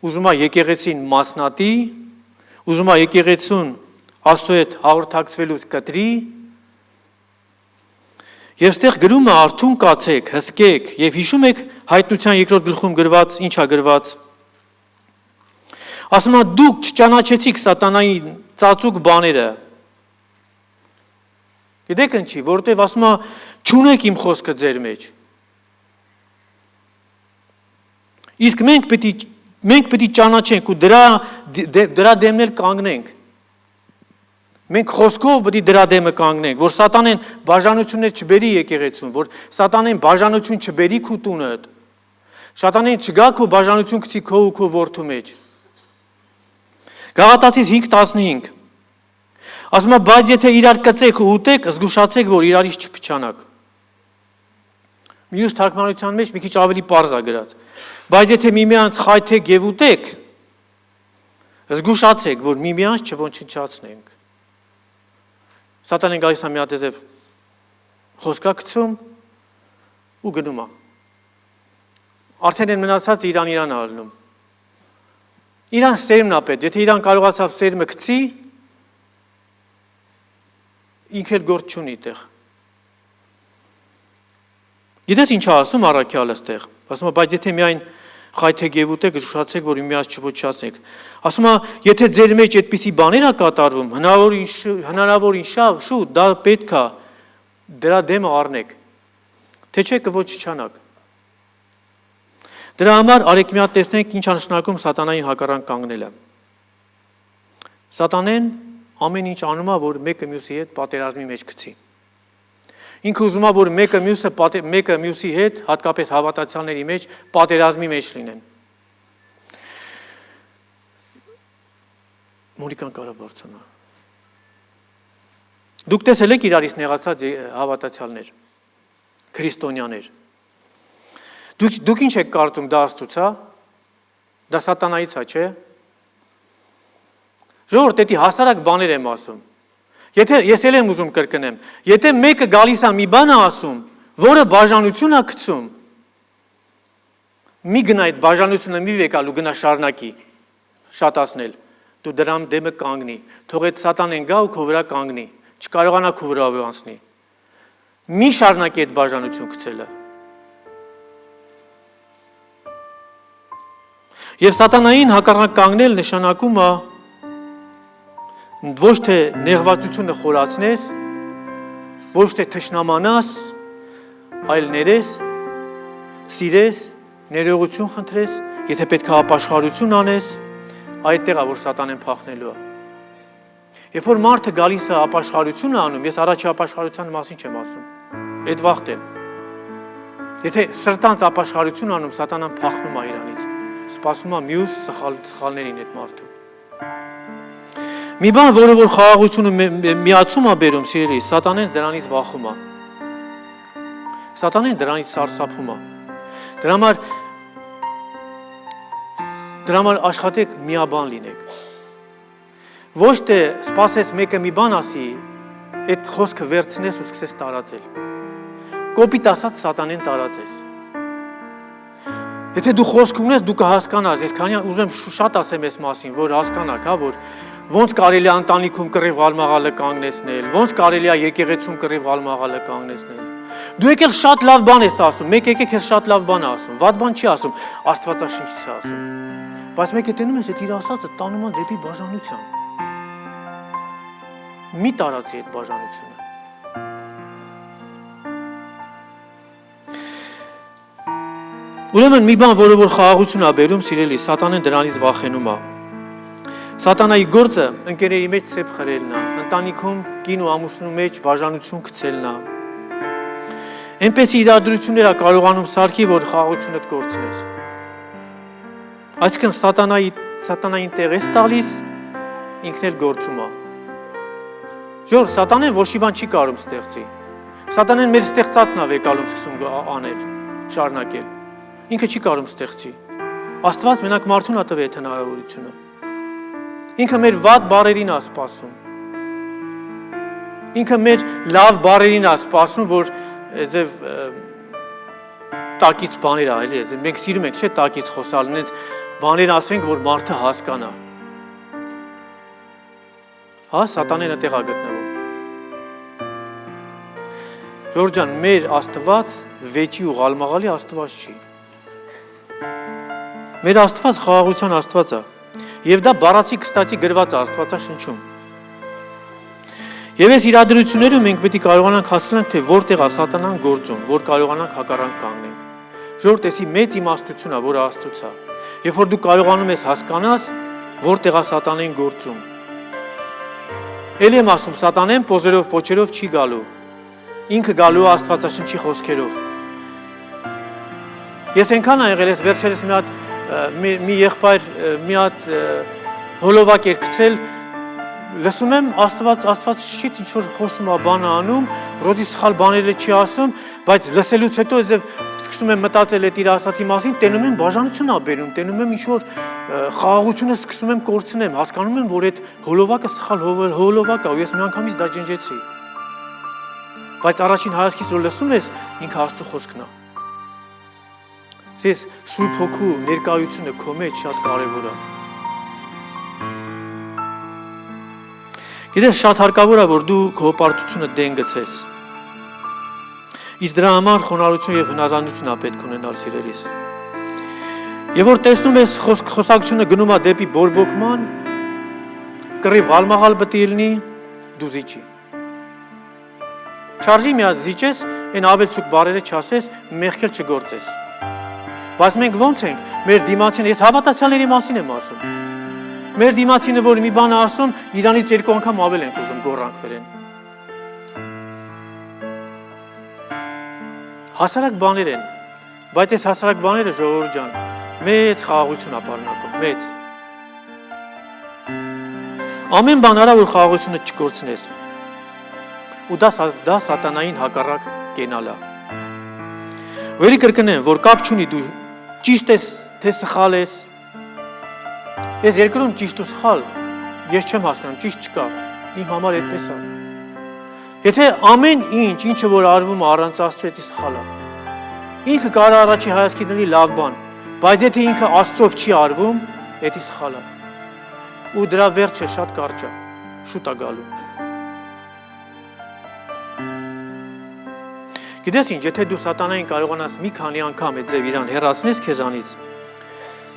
ուզում է եկեղեցին մասնատի, ուզում է եկեղեցուն Աստծո հետ հաղորդակցվելուց կտրի, եւ ստեղ գրում է արթուն կացեք, հսկեք, եւ հիշում եք Հայտնության 2-րդ գլխում գրված, ինչ է գրված։ Ասում է դուք չճանաչեցիք սատանայի ծածուկ բաները։ Գիտեք ինչի, որտեվ ասում է չունեք իմ խոսքը ձեր մեջ։ Իսկ մենք պետք է ճանաչենք ու դրա դեմն էլ կանգնենք։ Մենք խոսքով պետք է դրա դեմը կանգնենք, որ սատանեն բաժանություններ չբերի եկեղեցուն, որ սատանեն բաժանություն չբերի քո տունդ։ Սատանեն չգա քո բաժանություն գցի քո ու քո որդու մեջ։ Գաղատացիս 5:15 ասում է, բայց եթե իրար կծեք ու ուտեք, զգուշացեք, որ իրարից չփչանաք։ Մյուս թարգմանության մեջ մի քիչ ավելի պարզ է գրած։ Բայց եթե միմյանց խայթեք եւ ուտեք, զգուշացեք, որ միմյանց չոչնչացնենք։ Սատանեն գալիս է մի հատ էզև խոսքա գցում ու գնում է։ Արդեն են մնացած իրան ալնում։ Իրան սերմն է պետք, եթե իրան կարողացավ սերմը գցի, ինքը էլ գործ չունի տեղ։ Գիտես ինչ է ասում առաքյալը ստեղ։ Ասում է, բայց եթե միայն խայթեք եւ ուտեք, զգուշացեք, որ միմյանց չոչնչացնեք։ Ասում է, եթե ձեր մեջ այդպիսի բաներ է կատարվում, հնարավորին շուտ դա պետք է դրա դեմը առնեք, թե չէ կոչնչանաք։ Դրա համար արեք մի հատ տեսնենք ինչ նշանակում սատանային հակառակ կանգնելը։ Սատանեն ամեն ինչ անում է, որ մեկը մյուսի հետ պատերազմի մեջ գցի։ Ինքը ուզում է, որ մեկը մյուսի հետ, հատկապես հավատացյալների մեջ, պատերազմի մեջ լինեն։ Մոնիկան կարա բարձրանա։ Դուք տեսել եք իրարից նեղացած հավատացյալներ, քրիստոնյաներ։ Դուք ինչ եք կարծում, դա Աստծուց է, դա սատանայից է, չէ։ Ժողովուրդ, դա հասարակ բաներ եմ ասում։ Ես էլ եմ ուզում կրկնեմ, եթե մեկը գալիս է մի բան ասում, որը բաժանություն է գցում, մի գնա այդ բաժանությունը մի վեկալ ու գնա շարունակի շատացնել, դու դրամ դեմը կանգնի, թող այդ սատանեն գա ու քո վրա կանգնի, չկարողանա քո վրա անցնի։ Մի շարունակի այդ բաժանություն գցելը։ Եվ սատանային հակառակ կանգնել նշանակում է ոչ թե նեղվածությունը խորացնես, ոչ թե թշնամանաս, այլ ներես, սիրես, ներողություն խնդրես, եթե պետք է ապաշխարություն անես, այդտեղ է, որ սատանեն փախնելու է։ Երբ որ մարդը գալիս է ապաշխարություն անում, ես առաջի ապաշխարության մասին չեմ ասում, այդ վաղտ եմ։ Եթե սրտանց ապաշխարություն անում, սատանան փախնում է իրանից, սպասում է մյուս սխալներին այդ մարդու։ Մի բան, որը որ խաղաղությունը միացում է բերում, սիրելի, սատանեն դրանից վախում է։ Սատանեն դրանից սարսափում է։ Դրա համար աշխատեք միաբան լինեք։ Ոչ թե սպասես մեկը մի բան ասի, այդ խոսքը վերցնես ու սկսես տարածել։ Կոպիտ ասած սատանեն տարածես։ Եթե դու խոսք ունես, դու կհասկանաս, ես քանի ուզեմ շատ ասեմ այս մասին, որ հասկանաք, հա, որ ոնց կարելի է ընտանիքում կռիվ ղալմաղալը կանգնեցնել, ոնց կարելի է եկեղեցում կռիվ ղալմաղալը կանգնեցնել։ Դու եկել շատ լավ բան ես ասում, մեկ եկեք ես շատ լավ բան ասում, վատ բան չի ասում, Աստվածաշնչից է ասում։ Բայց մեկ հետենում ես այդ իր ասածը տանում են դեպի բաժանության։ Մի տարածի այդ բաժանությունը։ Ուրեմն մի բան, որը որ խաղաղություն է բերում, սիրելի, սատանեն դրանից վախենում է։ Սատանայի գործը ընկերների մեջ ցեպ խրելն է, ընտանիքում կին ու ամուսնու մեջ բաժանություն գցելն է։ Այնպես իրադրություններ է կարողանում սարքի, որ խաղաղությունդ կորցնես։ Այսինքն սատանային տեղ ես տալիս, ինքն էլ գործում է։ Ժողովուրդ, սատանեն ոչի բան չի կարում ստեղծի։ Սատանեն մեր ստեղծածն է վեկալում սկսում անել, շարունակել։ Ինքը չի կարում ստեղծի։ Աստված մենակ մարդուն է տվել այդ հնարավորությունը։ Ինքը մեր վատ բառերին է սպասում։ Ինքը մեր լավ բառերին է սպասում, որ այզև տակից բաներ է, էլի, մենք սիրում ենք, չէ, տակից խոսալ, նենց բաներ ասենք, որ մարդը հասկանա։ Հա, սատանեն այդտեղ է գտնվում։ Ժողովուրդ ջան, մեր Աստված վեճի ու ղալմաղալի Աստված չի։ Մեր Աստված խաղաղության Աստված է։ Եվ դա բառացի կստացի գրված է Աստվածաշնչում։ Եվ այս իրադրություններում մենք պետք է կարողանանք հասկանանք, թե որտեղ է սատանան գործում, որ կարողանանք հակառակ կանգնենք։ Ժողովուրդ, էսի մեծ իմաստություն է, որը Աստծուց է։ Երբ որ դու կարողանում ես հասկանաս, որտեղ է սատանեն գործում։ Էլ եմ ասում, սատանեն պոզերով, պոչերով չի գալու։ Ինքը գալու է Աստվածաշնչի խոսքերով։ Ես այնքան եղել ես վերջերս մի եղբայր մի հատ հոլովակ էր գցել, լսում եմ Աստված չի ինչ որ խոսում է, բան անում, վրոդի սխալ բաները չի ասում, բայց լսելուց հետո այզև սկսում եմ մտածել այդ իր ասացի մասին, տենում եմ բաժանություն ա բերում, տենում եմ ինչ որ խաղաղությունը սկսում եմ կորցնեմ, հասկանում եմ, որ այդ հոլովակը սխալ հոլովակ է, ու ես միանգամից դա ջնջեցի։ Բայց առաջին հայացքից որ լսում ես, ինքը Աստծո խոսքն է։ Ես Սուրբ Հոգու ներկայությունը քո մեջ շատ կարևոր է։ Գիտես, շատ հարկավոր է, որ դու քո հպարտությունը դեն գցես։ Իսկ դրա համար խոնարհություն եւ հնազանդություն է պետք ունենալ, սիրելիս։ Եվ որ տեսնում ես խոսակցությունը գնում է դեպի բորբոքման, կռիվ ղալմաղալ պետք է լինի, դու զիջի։ Չարժի մի հատ զիջես, այն ավելցուկ բառերը չասես, մեղքել չգործես։ Բայց մենք ոնց ենք, մեր դիմացին, ես հավատացյալների մասին եմ ասում։ Մեր դիմացինը, որ մի բան ասում, իրանից 2 անգամ ավել ենք ուզում գոռանք վրեն։ Հասարակ բաներ են, բայց այս հասարակ բաները ժողովուրդ ջան, մեծ խաղաղություն ապարնակում, մեծ։ Ամեն բան արա, որ խաղաղությունը չկորցնես։ Ու դա սատանային հակառակ կենալ է։ Վերի կրկնեմ, որ կապ չունի դու ճիշտ ես, թե սխալ ես։ Ես երկրում ճիշտ ու սխալ, ես չեմ հասկանում, ճիշտ չկա, իմ համար այդպես է։ Եթե ամեն ինչ, ինչը որ արվում առանց Աստծո, դա սխալ է։ Ինքը կարող առաջի հայացքից լինի լավ բան, բայց եթե ինքը Աստծով չի արվում, դա սխալ է։ Ու դրա վերջը շատ կարճ է, շուտ է գալու։ Գիտես ինչ, եթե դու սատանային կարողանաս մի քանի անգամ այդ ձև իրան հեռացնես քեզանից,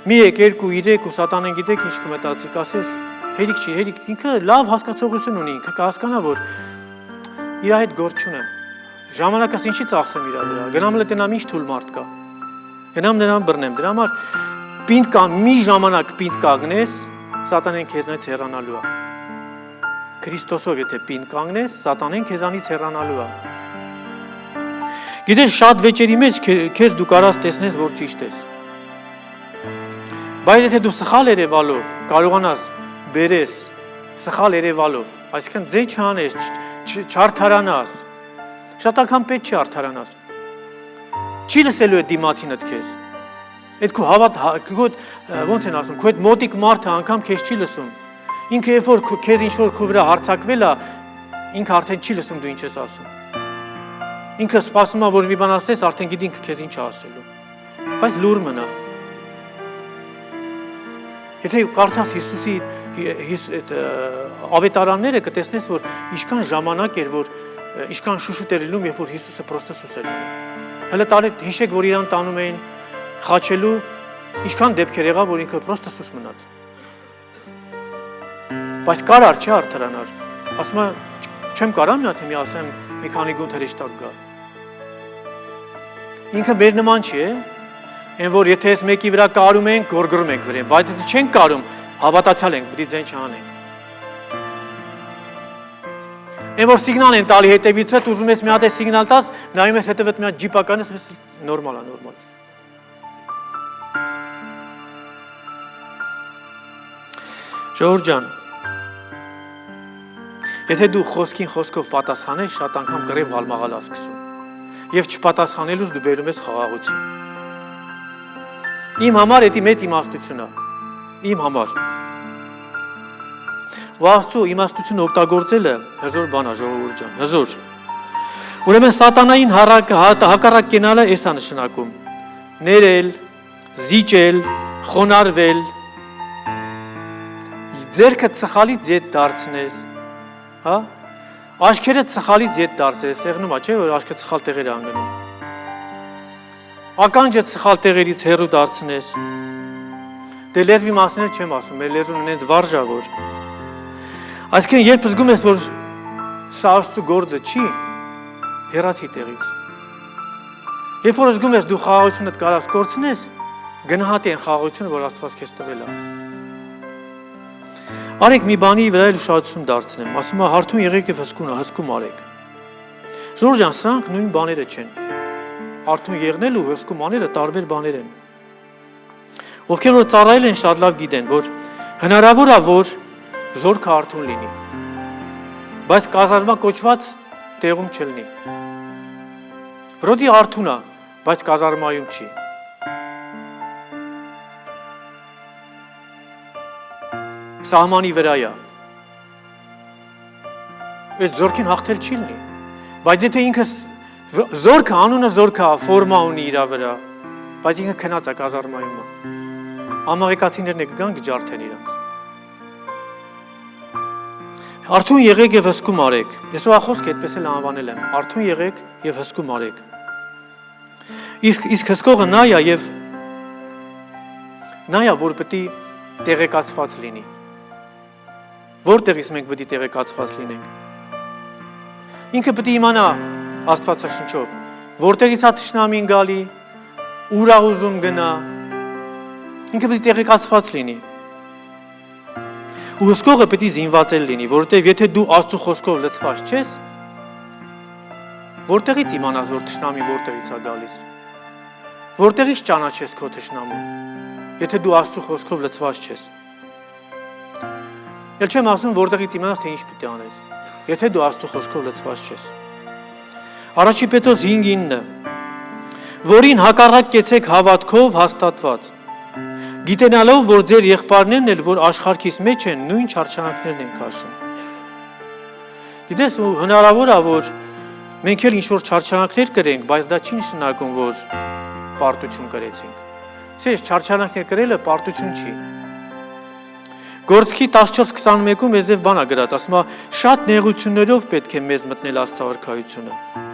մի 2, 3 ու սատանան գիտեք ինչ կմտածի, կասես, հերիք չի, հերիք, ինքը լավ հասկացողություն ունի, ինքը կհասկանա, որ իր հետ գործ չունեմ։ Ժամանակս ինչի ծախսեմ իր վրա, գնամ լտնամ ինչ թույլ մարդ կա։ Գնամ նրան բռնեմ, դրա համար պինդ կա, մի ժամանակ պինդ կանգնես, սատանեն քեզնից հեռանալու է։ Քրիստոսով եթե պինդ կանգնես, սատանեն քեզանից հեռանալու է։ Գիտես, շատ վեճերի մեջ քեզ դու կարաս տեսնես, որ ճիշտ ես։ Բայց եթե դու սխալ երևալով կարողանաս բերես սխալ երևալով, այսինքն ձեն չանես, չարդարանաս, շատ անգամ պետք չի արդարանաս։ Չի լսելու է դիմացինդ քեզ։ Այդ քո ոնց են ասում, քո այդ մոտիկ մարդը անգամ քեզ չի լսում։ Ինքը երբ որ քեզ ինչ որ քո վրա հարցակվել է, ինքը արդեն չի լսում դու ինչ ես ասում։ Ինքը սպասում է, որ մի բան ասես, արդեն գիտի ինքը քեզ ինչ է ասելու։ Բայց լուր մնա։ Եթե կարդաս Հիսուսի ավետարանները կտեսնես, որ ինչքան ժամանակ էր, որ ինչքան շուշուտ էր լինում, երբ որ Հիսուսը պրոստը սուս էր լինում։ Հələ հիշեք, որ իրան տանում էին խաչելու, ինչքան դեպքեր եղավ, որ ինքը պրոստը սուս մնաց։ Բայց կարար չէ արդարանար։ Ասում է, չեմ կարա մի հատ մի ասեմ, մի քանի գունդ հրեշտակ գա։ Ինքը մեր նման չի, այն որ եթե ես մեկի վրա կարում ենք, գորգրում ենք վրան, բայց եթե չենք կարում, հավատացյալ ենք, պիտի ձեն չանենք։ Այն որ սիգնալ են տալի հետևիցդ, ուզում ես մի հատ սիգնալ տաս, նայում ես հետևդ մի հատ ջիպական ես, նորմալ է, նորմալ։ Ժողովուրդ ջան, եթե դու խոսքին խոսքով պատասխանես, շատ անգամ կռիվ գալմաղալ ասկսում։ Եվ չպատասխանելուց դու բերում ես խաղաղություն։ Իմ համար դա մեծ իմաստություն է։ Իմ համար։ Ու Աստծո իմաստությունը օգտագործելը հզոր բան է, ժողովուրդ ջան, հզոր։ Ուրեմն սատանային հակառակ կենալը էս է նշանակում. ներել, զիջել, խոնարհվել, ձեռքդ սխալից ձետ դարձնես, հա? Աչքերդ սխալից ձետ դարձնես, եղնում է, չէ՞ որ աչքդ սխալ տեղեր է անգնում։ Ականջդ սխալ տեղերից հեռու դարձնես։ Դե լեզվի մասին էլ չեմ ասում, մեր լեզուն ինձ վարժա որ։ Այսինքն երբ զգում ես, որ սա Աստծո գործը չի, հեռացի տեղից։ Երբ որ զգում ես դու խաղաղությունդ կարաս կորցնես, գնահատի այն խաղաղությունը, որ Աստված քեզ տվել է։ Արեք մի բանի վրա էլ ուշադրություն դարձնեմ, ասում է հարթուն եղեք եւ հսկում արեք։ Ժողովուրդ ջան, սրանք նույն բաները չեն։ Արթուն եղնել ու հսկում աները տարբեր բաներ են։ Ովքեր որ ծառայել են շատ լավ գիտեն, որ հնարավոր է որ զորքը արթուն լինի, բայց կազարմա կոչված տեղում չլինի։ Վրոդի արթուն է, բայց կազարմայում չի։ Սահմանի վրա է։ Այդ զորքին հաղթել չի լինի, բայց եթե ինքը զորքը անունը զորքա, ֆորմա ունի իր վրա, բայց ինքը քնած է կազարմայում է։ Ամաղեկացիներն կգան կջարդեն իրանց։ Արթուն եղեք եւ հսկում արեք։ Ես խոսքը այդպես էլ անվանել եմ։ Արթուն եղեք եւ հսկում արեք։ Իսկ հսկողը նա է եւ նա է, որ պետք է տեղեկացված լինի։ Որտեղից մենք պետք է տեղեկացված լինենք։ Ինքը պետք է իմանա Աստվածաշնչով, որտեղից է թշնամին գալի, ուր ուզում գնա, ինքը պետք է տեղեկացված լինի։ Ու հսկողը պետք է զինված լինի, որովհետև եթե դու Աստծո խոսքով լցված չես, որտեղից իմանաս, որ թշնամին որտեղից է գալիս։ Որտեղից ճանաչես քո թշնամուն, եթե դու Աստծո խոսքով լցված չես։ Էլ չեմ ասում, որտեղից իմանաս, թե ինչ պետք է անես, եթե դու Աստծո խոսքով լցված չես։ Առաջի Պետրոս 5:9 որին հակառակ կեցեք հավատքով հաստատված, գիտենալով, որ ձեր եղբայրներն էլ, որ աշխարհքից մեջ են, նույն չարչարանքներն են քաշում։ Գիտես, ու հնարավոր է, որ մենք էլ ինչ-որ չարչարանքներ կրենք, բայց դա չի նշանակում, որ պարտություն կրեցինք։ Սես չարչարանքներ կրելը պարտություն չի։ Գործքի 14:21-ում եզև բան է գրած, ասում է, շատ նեղություններով պետք է մեզ մտնել Աստծո արքայությունը։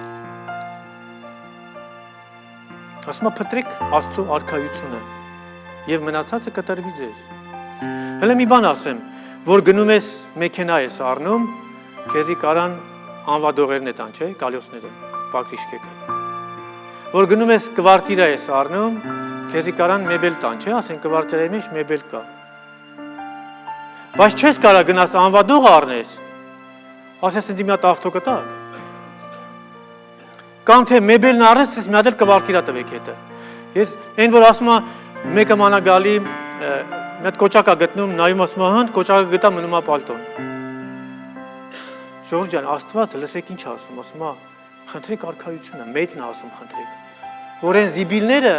Ասում է, փտրեք Աստծո արքայությունը եւ մնացածը կտրվի ձեզ։ Հələ մի բան ասեմ, որ գնում ես մեքենա ես առնում, քեզի կարան անվադողերն է տան, չէ՞, կալյոսները, պակրիշկեկը։ Որ գնում ես կվարտիրա ես առնում, քեզի կարան մեբել տան, չէ՞, ասեն կվարտիրայի մեջ մեբել կա։ Բայց չես կարա գնաս անվադող առնես, ասես ինձ մի հատ ավտո կտակ։ Կամ թե մեբելն առնես, ես մի հատ էլ կվարտիրա տվեք հետը։ Ես այն որ ասում եմ, մեկը մանա գալի, մի հատ կոճակ է գտնում, նայում ասում է, հան, կոճակը գտա մնում է պալտոն։ Ժողովուրդ ջան, Աստված լսեք ինչ ասում, ասում է, խնդրեք արքայությունը, մեծն է ասում խնդրեք։ Որ այն զիբիլները,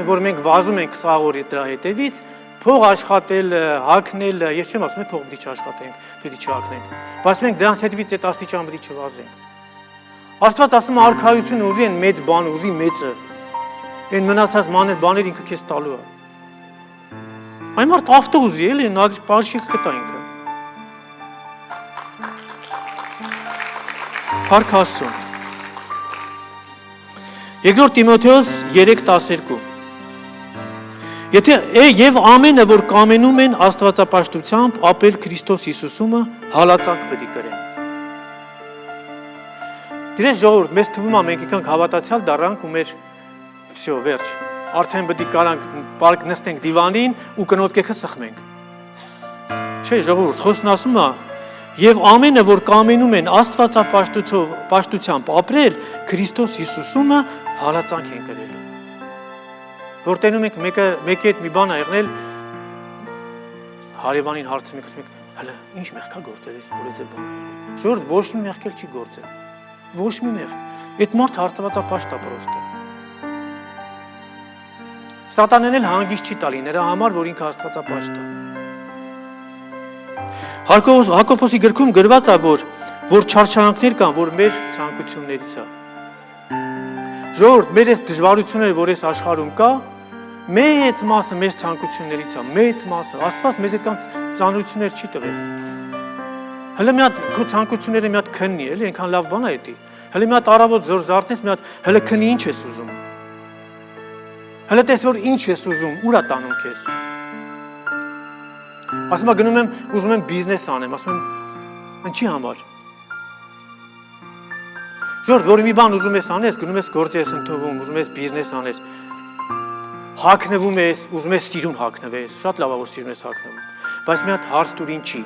որ մենք վազում ենք 20 օր դրա հետևից, փող աշխատել, հագնել, ես չեմ ասում, փող պետք է աշխատենք, պետք է չհագնենք, բայց մենք դրանց հետևից այդ աստիճան պետք է չվազենք։ Աստված ասում է արքայությունը ուզի այն մեծ բան, ուզի մեծը։ Այն մնացած մանր բաներ ինքը քեզ տալու է։ Այն մարդ ավտո ուզի էլի, բաժիշկը կտա ինքը։ Փառք Աստծուն։ Երկրորդ Տիմոթեոս 3:12 Եթե եւ ամենը, որ կամենում են աստվածապաշտությամբ ապրել Քրիստոս Հիսուսումը, հալածանք պետք է կրեն։ Գիտես ժողովուրդ, մեզ թվում է մենք եկանք հավատացյալ դառնանք ու մեր всё, վերջ։ Արդեն պետք է կարանք պարկ նստենք դիվանին ու կնոպկեքը սխմենք։ Չէ, ժողովուրդ, խոսքն ասում է, եւ ամենը, որ կամենում են աստվածապաշտությամբ ապրել Քրիստոս Հիսուսումը, հալածանք են կրելու։ Որ տենում ենք մեկի հետ մի բան ա եղնել, հարևանին հարցում եք, ասում եք, հələ ինչ մեղքա գործել ես, որ էս բան։ Ժողովուրդ, ոչ մի մեղք էլ չի գործել։ Ոչ մի մեղք։ Այդ մարդը աստվածապաշտ է պրոստը։ Սատանեն էլ հանգիստ չի տալի նրա համար, որ ինքը աստվածապաշտ է։ Հակոբոսի գրքում գրված է, որ չարչարանքներ կան, որ մեր ցանկություններից է։ Ժողովուրդ, մեր այս դժվարությունները, որ այս աշխարհում կա, մեծ մասը մեր ցանկություններից է, մեծ մասը։ Աստված մեզ այդքան ծանրություններ չի տվել։ Հələ մի հատ քո ցանկությունները մի հատ քննի, էլի, այնքան լավ բան է դա։ Հələ մի հատ առավոտ զոր զարթնես, մի հատ հələ քննի ինչ ես ուզում։ Հələ տես որ ինչ ես ուզում, ուր է տանում քեզ։ Ասում եմ գնում եմ, ուզում եմ բիզնես անեմ, ասում եմ, ինչի համար։ Ժորդ, որ մի բան ուզում ես անես, գնում ես գործի ես ընդունվում, ուզում ես բիզնես անես, հագնվում ես, ուզում ես սիրուն հագնվես, շատ լավ է որ սիրուն ես հագնվում, բայց մի հատ հարց տուր ինչի։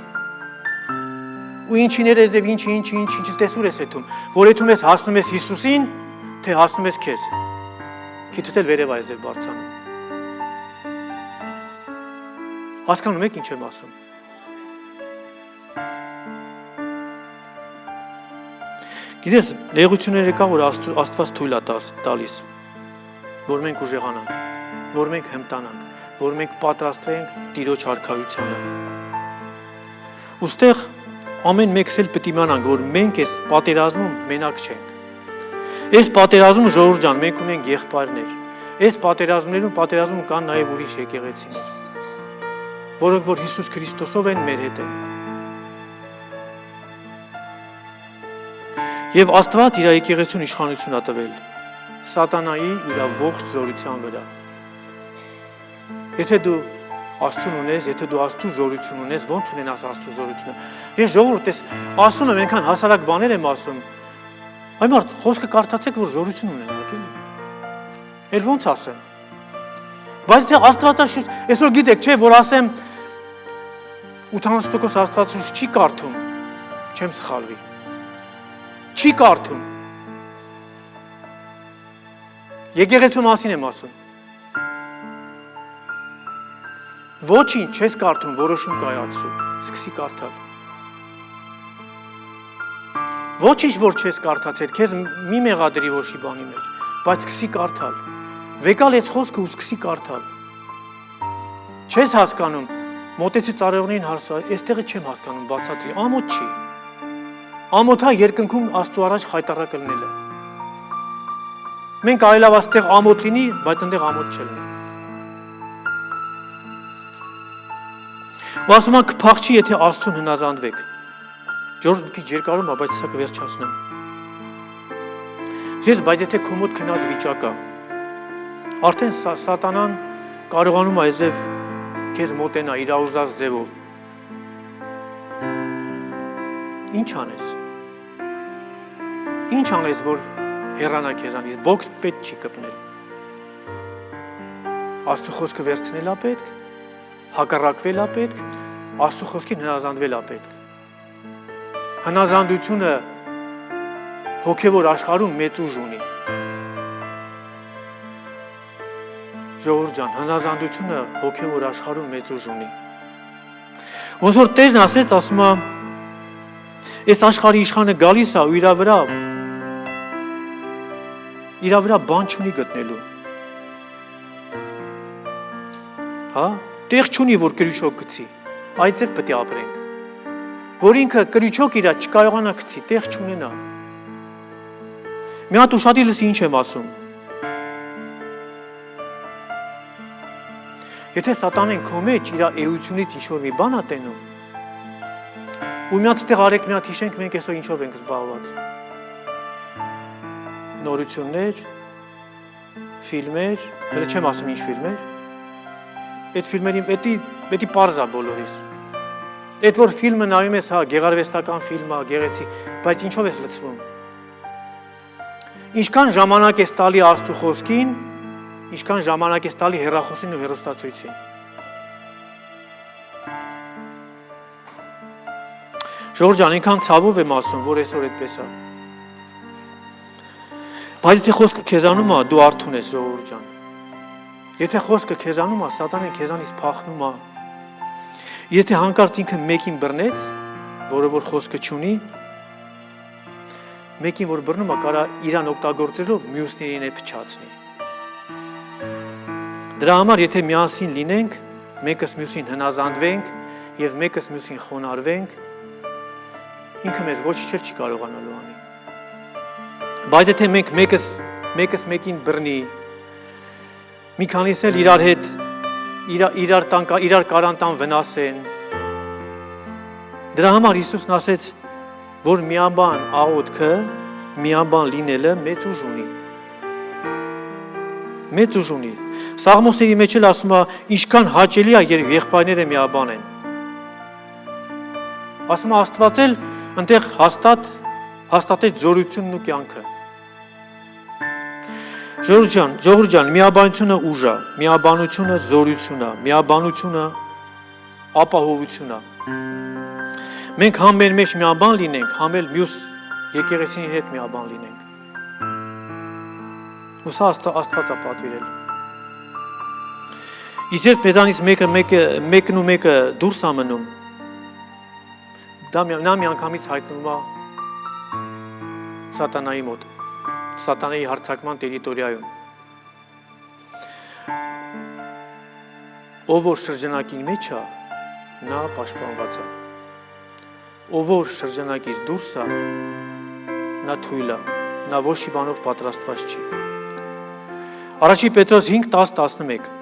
Ու ինչիներ ես եւ ինչի տեսուր ես եթում, որ եթում ես հասնում ես Հիսուսին, թե հասնում ես քեզ։ Քիթդ էլ վերև այս ձև բարձանում։ Հասկանում եք ինչ եմ ասում։ Գիտես, նեղությունները կա, որ Աստված թույլ է տալիս, որ մենք ուժեղանանք, որ մենք հմտանանք, որ մենք պատրաստվենք Տիրոջ արքայությանը։ Ոստեղ ամեն մեկս էլ պետք է իմանանք, որ մենք այս պատերազմում մենակ չենք։ Այս պատերազմում ժողովուրդ ջան, մենք ունենք եղբայրներ։ Այս պատերազմում կան նաև ուրիշ եկեղեցիներ, որոնք որ Հիսուս Քրիստոսով են մեր հետ են։ Եվ Աստված իր եկեղեցուն իշխանություն է տվել սատանայի իր ողջ զորության վրա։ Եթե դու Աստծուն ունես, եթե դու Աստծու զորություն ունես, ո՞նց ունենաս Աստծու զորությունը։ Ես ժողովուրդ ես ասում եմ, այնքան հասարակ բաներ եմ ասում։ Այ մարդ, խոսքը կարդացեք, որ զորություն ունենաք, էլի։ Էլ ո՞նց ասեմ։ Բայց թե Աստվածաշունչ, այսօր գիտեք, չէ, որ ասեմ 80% Աստվածաշունչ չի կարդում, չեմ սխալվի։ Չի կարդում։ Եկեղեցու մասին եմ ասում։ Ոչինչ չես կարդում, որոշում կայացրու, սկսի կարդալ։ Ոչինչ որ չես կարդացել, քեզ մի մեղադրի ոչի բանի մեջ, բայց սկսի կարդալ։ Վեկալ այս խոսքը ու սկսի կարդալ։ Չես հասկանում, մոտեցի ծառայողներին հարցա, այստեղը չեմ հասկանում, բացատրի, ամոթ չի։ Ամոթա երկնքում Աստծո առաջ խայտառակ լինելը։ Մենք այլավ այստեղ ամոթ լինի, բայց այնտեղ ամոթ չլինի։ Ու ասում եմ կփախչի, եթե Աստծուն հնազանդվեք։ Ժողովուրդ մի քիչ երկարում է, բայց սա կվերջացնեմ։ Ես բայց եթե քո մոտ քնած վիճակ է, արդեն սատանան կարողանում է այզև քեզ մոտենա իր ուզած ձևով։ Ինչ անես։ Ինչ անես, որ հեռանա քեզանից, բոքս պետք չի կպնել։ Աստծո խոսքը վերցնել է պետք, հակառակվել է պետք, Աստծո խոսքին հնազանդվել է պետք։ Հնազանդությունը հոգևոր աշխարհում մեծ ուժ ունի։ Ժողովուրդ ջան, հնազանդությունը հոգևոր աշխարհում մեծ ուժ ունի։ Ոնց որ Տերն ասեց, ասում է, այս աշխարհի իշխանը գալիս է ու իր վրա բան չունի գտնելու։ Հա, տեղ չունի, որ կրիչոք գցի, այդ ձև պետք է ապրենք, որ ինքը կրիչոք իրա չկարողանա գցի, տեղ չունենա։ Մի հատ ուշադիր լսի ինչ եմ ասում։ Եթե սատանեն քո մեջ իր էությունից ինչ-որ մի բան է տենում, ու մի հատ ստեղ արեք, մի հատ հիշենք մենք այսօր ինչով ենք զբաղված։ Նորություններ, ֆիլմեր, հələ չեմ ասում ինչ ֆիլմեր։ Այդ ֆիլմերին պետք է պարզ է բոլորիս։ Այդ որ ֆիլմը նայում ես, հա, գեղարվեստական ֆիլմ է, գեղեցիկ, բայց ինչով ես լցվում։ Ինչքան ժամանակ ես տալի Աստծո խոսքին, ինչքան ժամանակ ես տալի հեռախոսին ու հեռուստացույցին։ Ժողովուրդ ջան, այնքան ցավով եմ ասում, որ այսօր այդպես է։ Բայց եթե խոսքը քեզանում է, դու արթուն ես, ժողովուրդ ջան։ Եթե խոսքը քեզանում է, սատանեն քեզանից փախնում է։ Եթե հանկարծ ինքը մեկին բռնեց, որը որ խոսքը չունի, մեկին որ բռնում է, կարա իրան օգտագործելով մյուսներին է փչացնի։ Դրա համար եթե միասին լինենք, մեկս մյուսին հնազանդվենք եւ մեկս մյուսին խոնարհվենք, ինքը մեզ ոչինչ չի կարողանալու անի։ Բայց եթե մենք մեկս մեկին բռնի, մի քանիս էլ իրար հետ իրար կարանտան վնասեն։ Դրա համար Հիսուսն ասեց, որ միաբան աղոթքը, միաբան լինելը մեծ ուժ ունի։ Մեծ ուժ ունի։ Սաղմոսների մեջ էլ ասում է, ինչքան հաճելի է, երբ եղբայրները միաբան են։ Ասում է Աստված էլ այնտեղ հաստատեց զորությունն ու կյանքը։ Ժողովուրդ ջան, միաբանությունը ուժ է, միաբանությունը զորություն է, միաբանությունը ապահովություն է։ Մենք համ մեր մեջ միաբան լինենք, համ էլ մյուս եկեղեցիների հետ միաբան լինենք։ Ու սա Աստված է պատվիրել։ Իսկ երբ մեզանից մեկն ու մեկը դուրս է մնում, նա մի անգամից հայտնվում է սատանայի մոտ, սատանայի հարձակման տերիտորիայում։ Ով որ շրջանակին մեջ է, նա պաշտպանված է։ Ով որ շրջանակից դուրս է, նա թույլ է, նա ոչ մի բանով պատրաստված չի։ Առաջի Պետրոս 5:10-11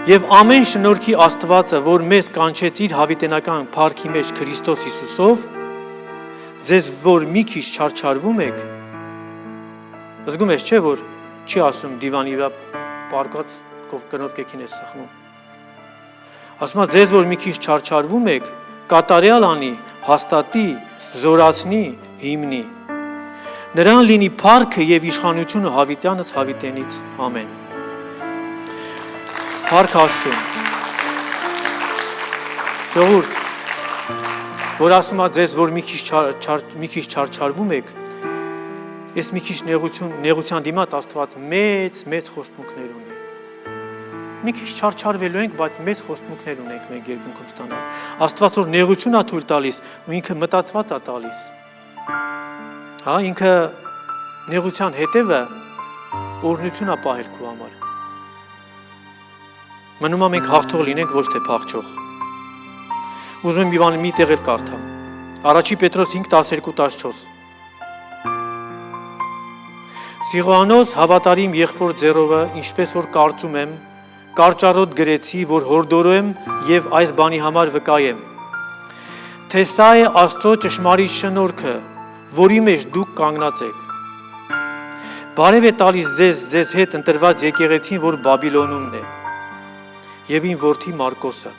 Եվ ամեն շնորհքի Աստվածը, որ մեզ կանչեց իր հավիտենական փառքի մեջ Քրիստոս Հիսուսով, ձեզ որ մի քիչ չարչարվում եք, զգում ես, չէ, որ չի ասում դիվանի վրա պարկած կնոպ կեքին ես սխմում։ Ասում է, ձեզ որ մի քիչ չարչարվում եք, կատարյալ անի, հաստատի, զորացնի, հիմնի։ Նրան լինի փառքը եւ իշխանությունը հավիտյանից հավիտենից։ Ամեն։ Փառք Աստծուն։ Ժողովուրդ, որ ասում է ձեզ, որ մի քիչ չարչարվում եք, ես մի քիչ նեղության դիմաց Աստված մեծ խոստումներ ունի։ Մի քիչ չարչարվելու ենք, բայց մեծ խոստումներ ունենք մենք երկնքում ստանալ։ Աստված որ նեղություն է թույլ տալիս, ու ինքը մտածված է տալիս։ Հա, ինքը նեղության հետևը օրհնություն է պահել քո համար։ Մնում է մենք հաղթող լինենք, ոչ թե փախչող։ Ուզում եմ մի բան մի տեղ էլ կարդամ։ Առաջի Պետրոս 5:12-14։ Սիղոանոս հավատարիմ եղբոր ձեռովը, ինչպես որ կարծում եմ, կարճառոտ գրեցի, որ հորդորեմ եւ այս բանի համար վկայեմ, թե սա է Աստծո ճշմարիտ շնորհքը, որի մեջ դուք կանգնած եք։ Բարև է տալիս ձեզ հետ ընտրված եկեղեցին, որ Բաբիլոնումն է, եւ ին որդի Մարկոսը։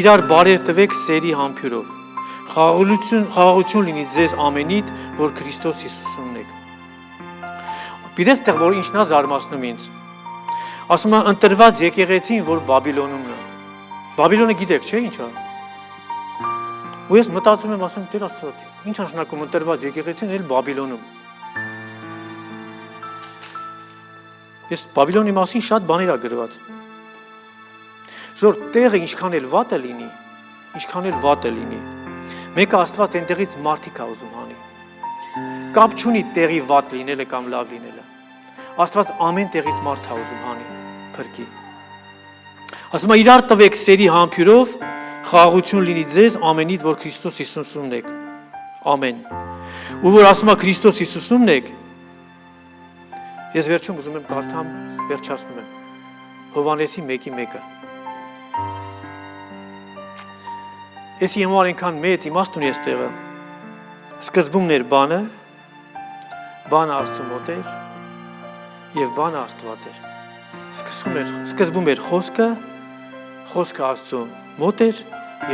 Իրար բարև տվեք սերի համբյուրով։ Խաղաղություն լինի ձեզ ամենիդ, որ Քրիստոս Հիսուսումն եք։ Գիտես տեղ, որ ինչն է զարմացնում ինձ։ Ասում է ընտրված եկեղեցին, որ Բաբիլոնումն է։ Բաբիլոնը գիտեք, չէ՞ ինչ է։ Ու ես մտածում եմ, ասում Տեր Աստված, ինչ նշանակում ընտրված եկեղեցին էլ Բաբիլոնում։ Ես Բաբիլոնի մասին շատ բաներ ա գրված։ Ժոր տեղը ինչքան էլ վատ է լինի, մեկը Աստված այնտեղից մարդիկ ա ուզում հանի։ Կապ չունի տեղի վատ լինելը կամ լավ լինելը։ Աստված ամեն տեղից մարդ ա ուզում հանի, փրկի։ Ասում է իրար տվեք սերի համբյուրով, խաղաղություն լինի ձեզ ամենիդ, որ Քրիստոս Հիսուսումն եք։ Ամեն։ Ու որ ասում է Քրիստոս Հիսուսումն եք, ես վերջում ուզում եմ կարդամ, վերջացնում եմ։ Հովհաննեսի 1:1-ը։ Ես հիմար այնքան մեծ իմաստ ունի այս տեղը։ Սկզբումն էր բանը Աստծու մոտ էր եւ բանը Աստված էր։ Սկզբում էր խոսքը Աստծու մոտ էր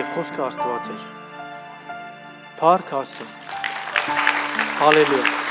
եւ խոսքը Աստված էր։ Փառք Աստծուն։ Հալելույա։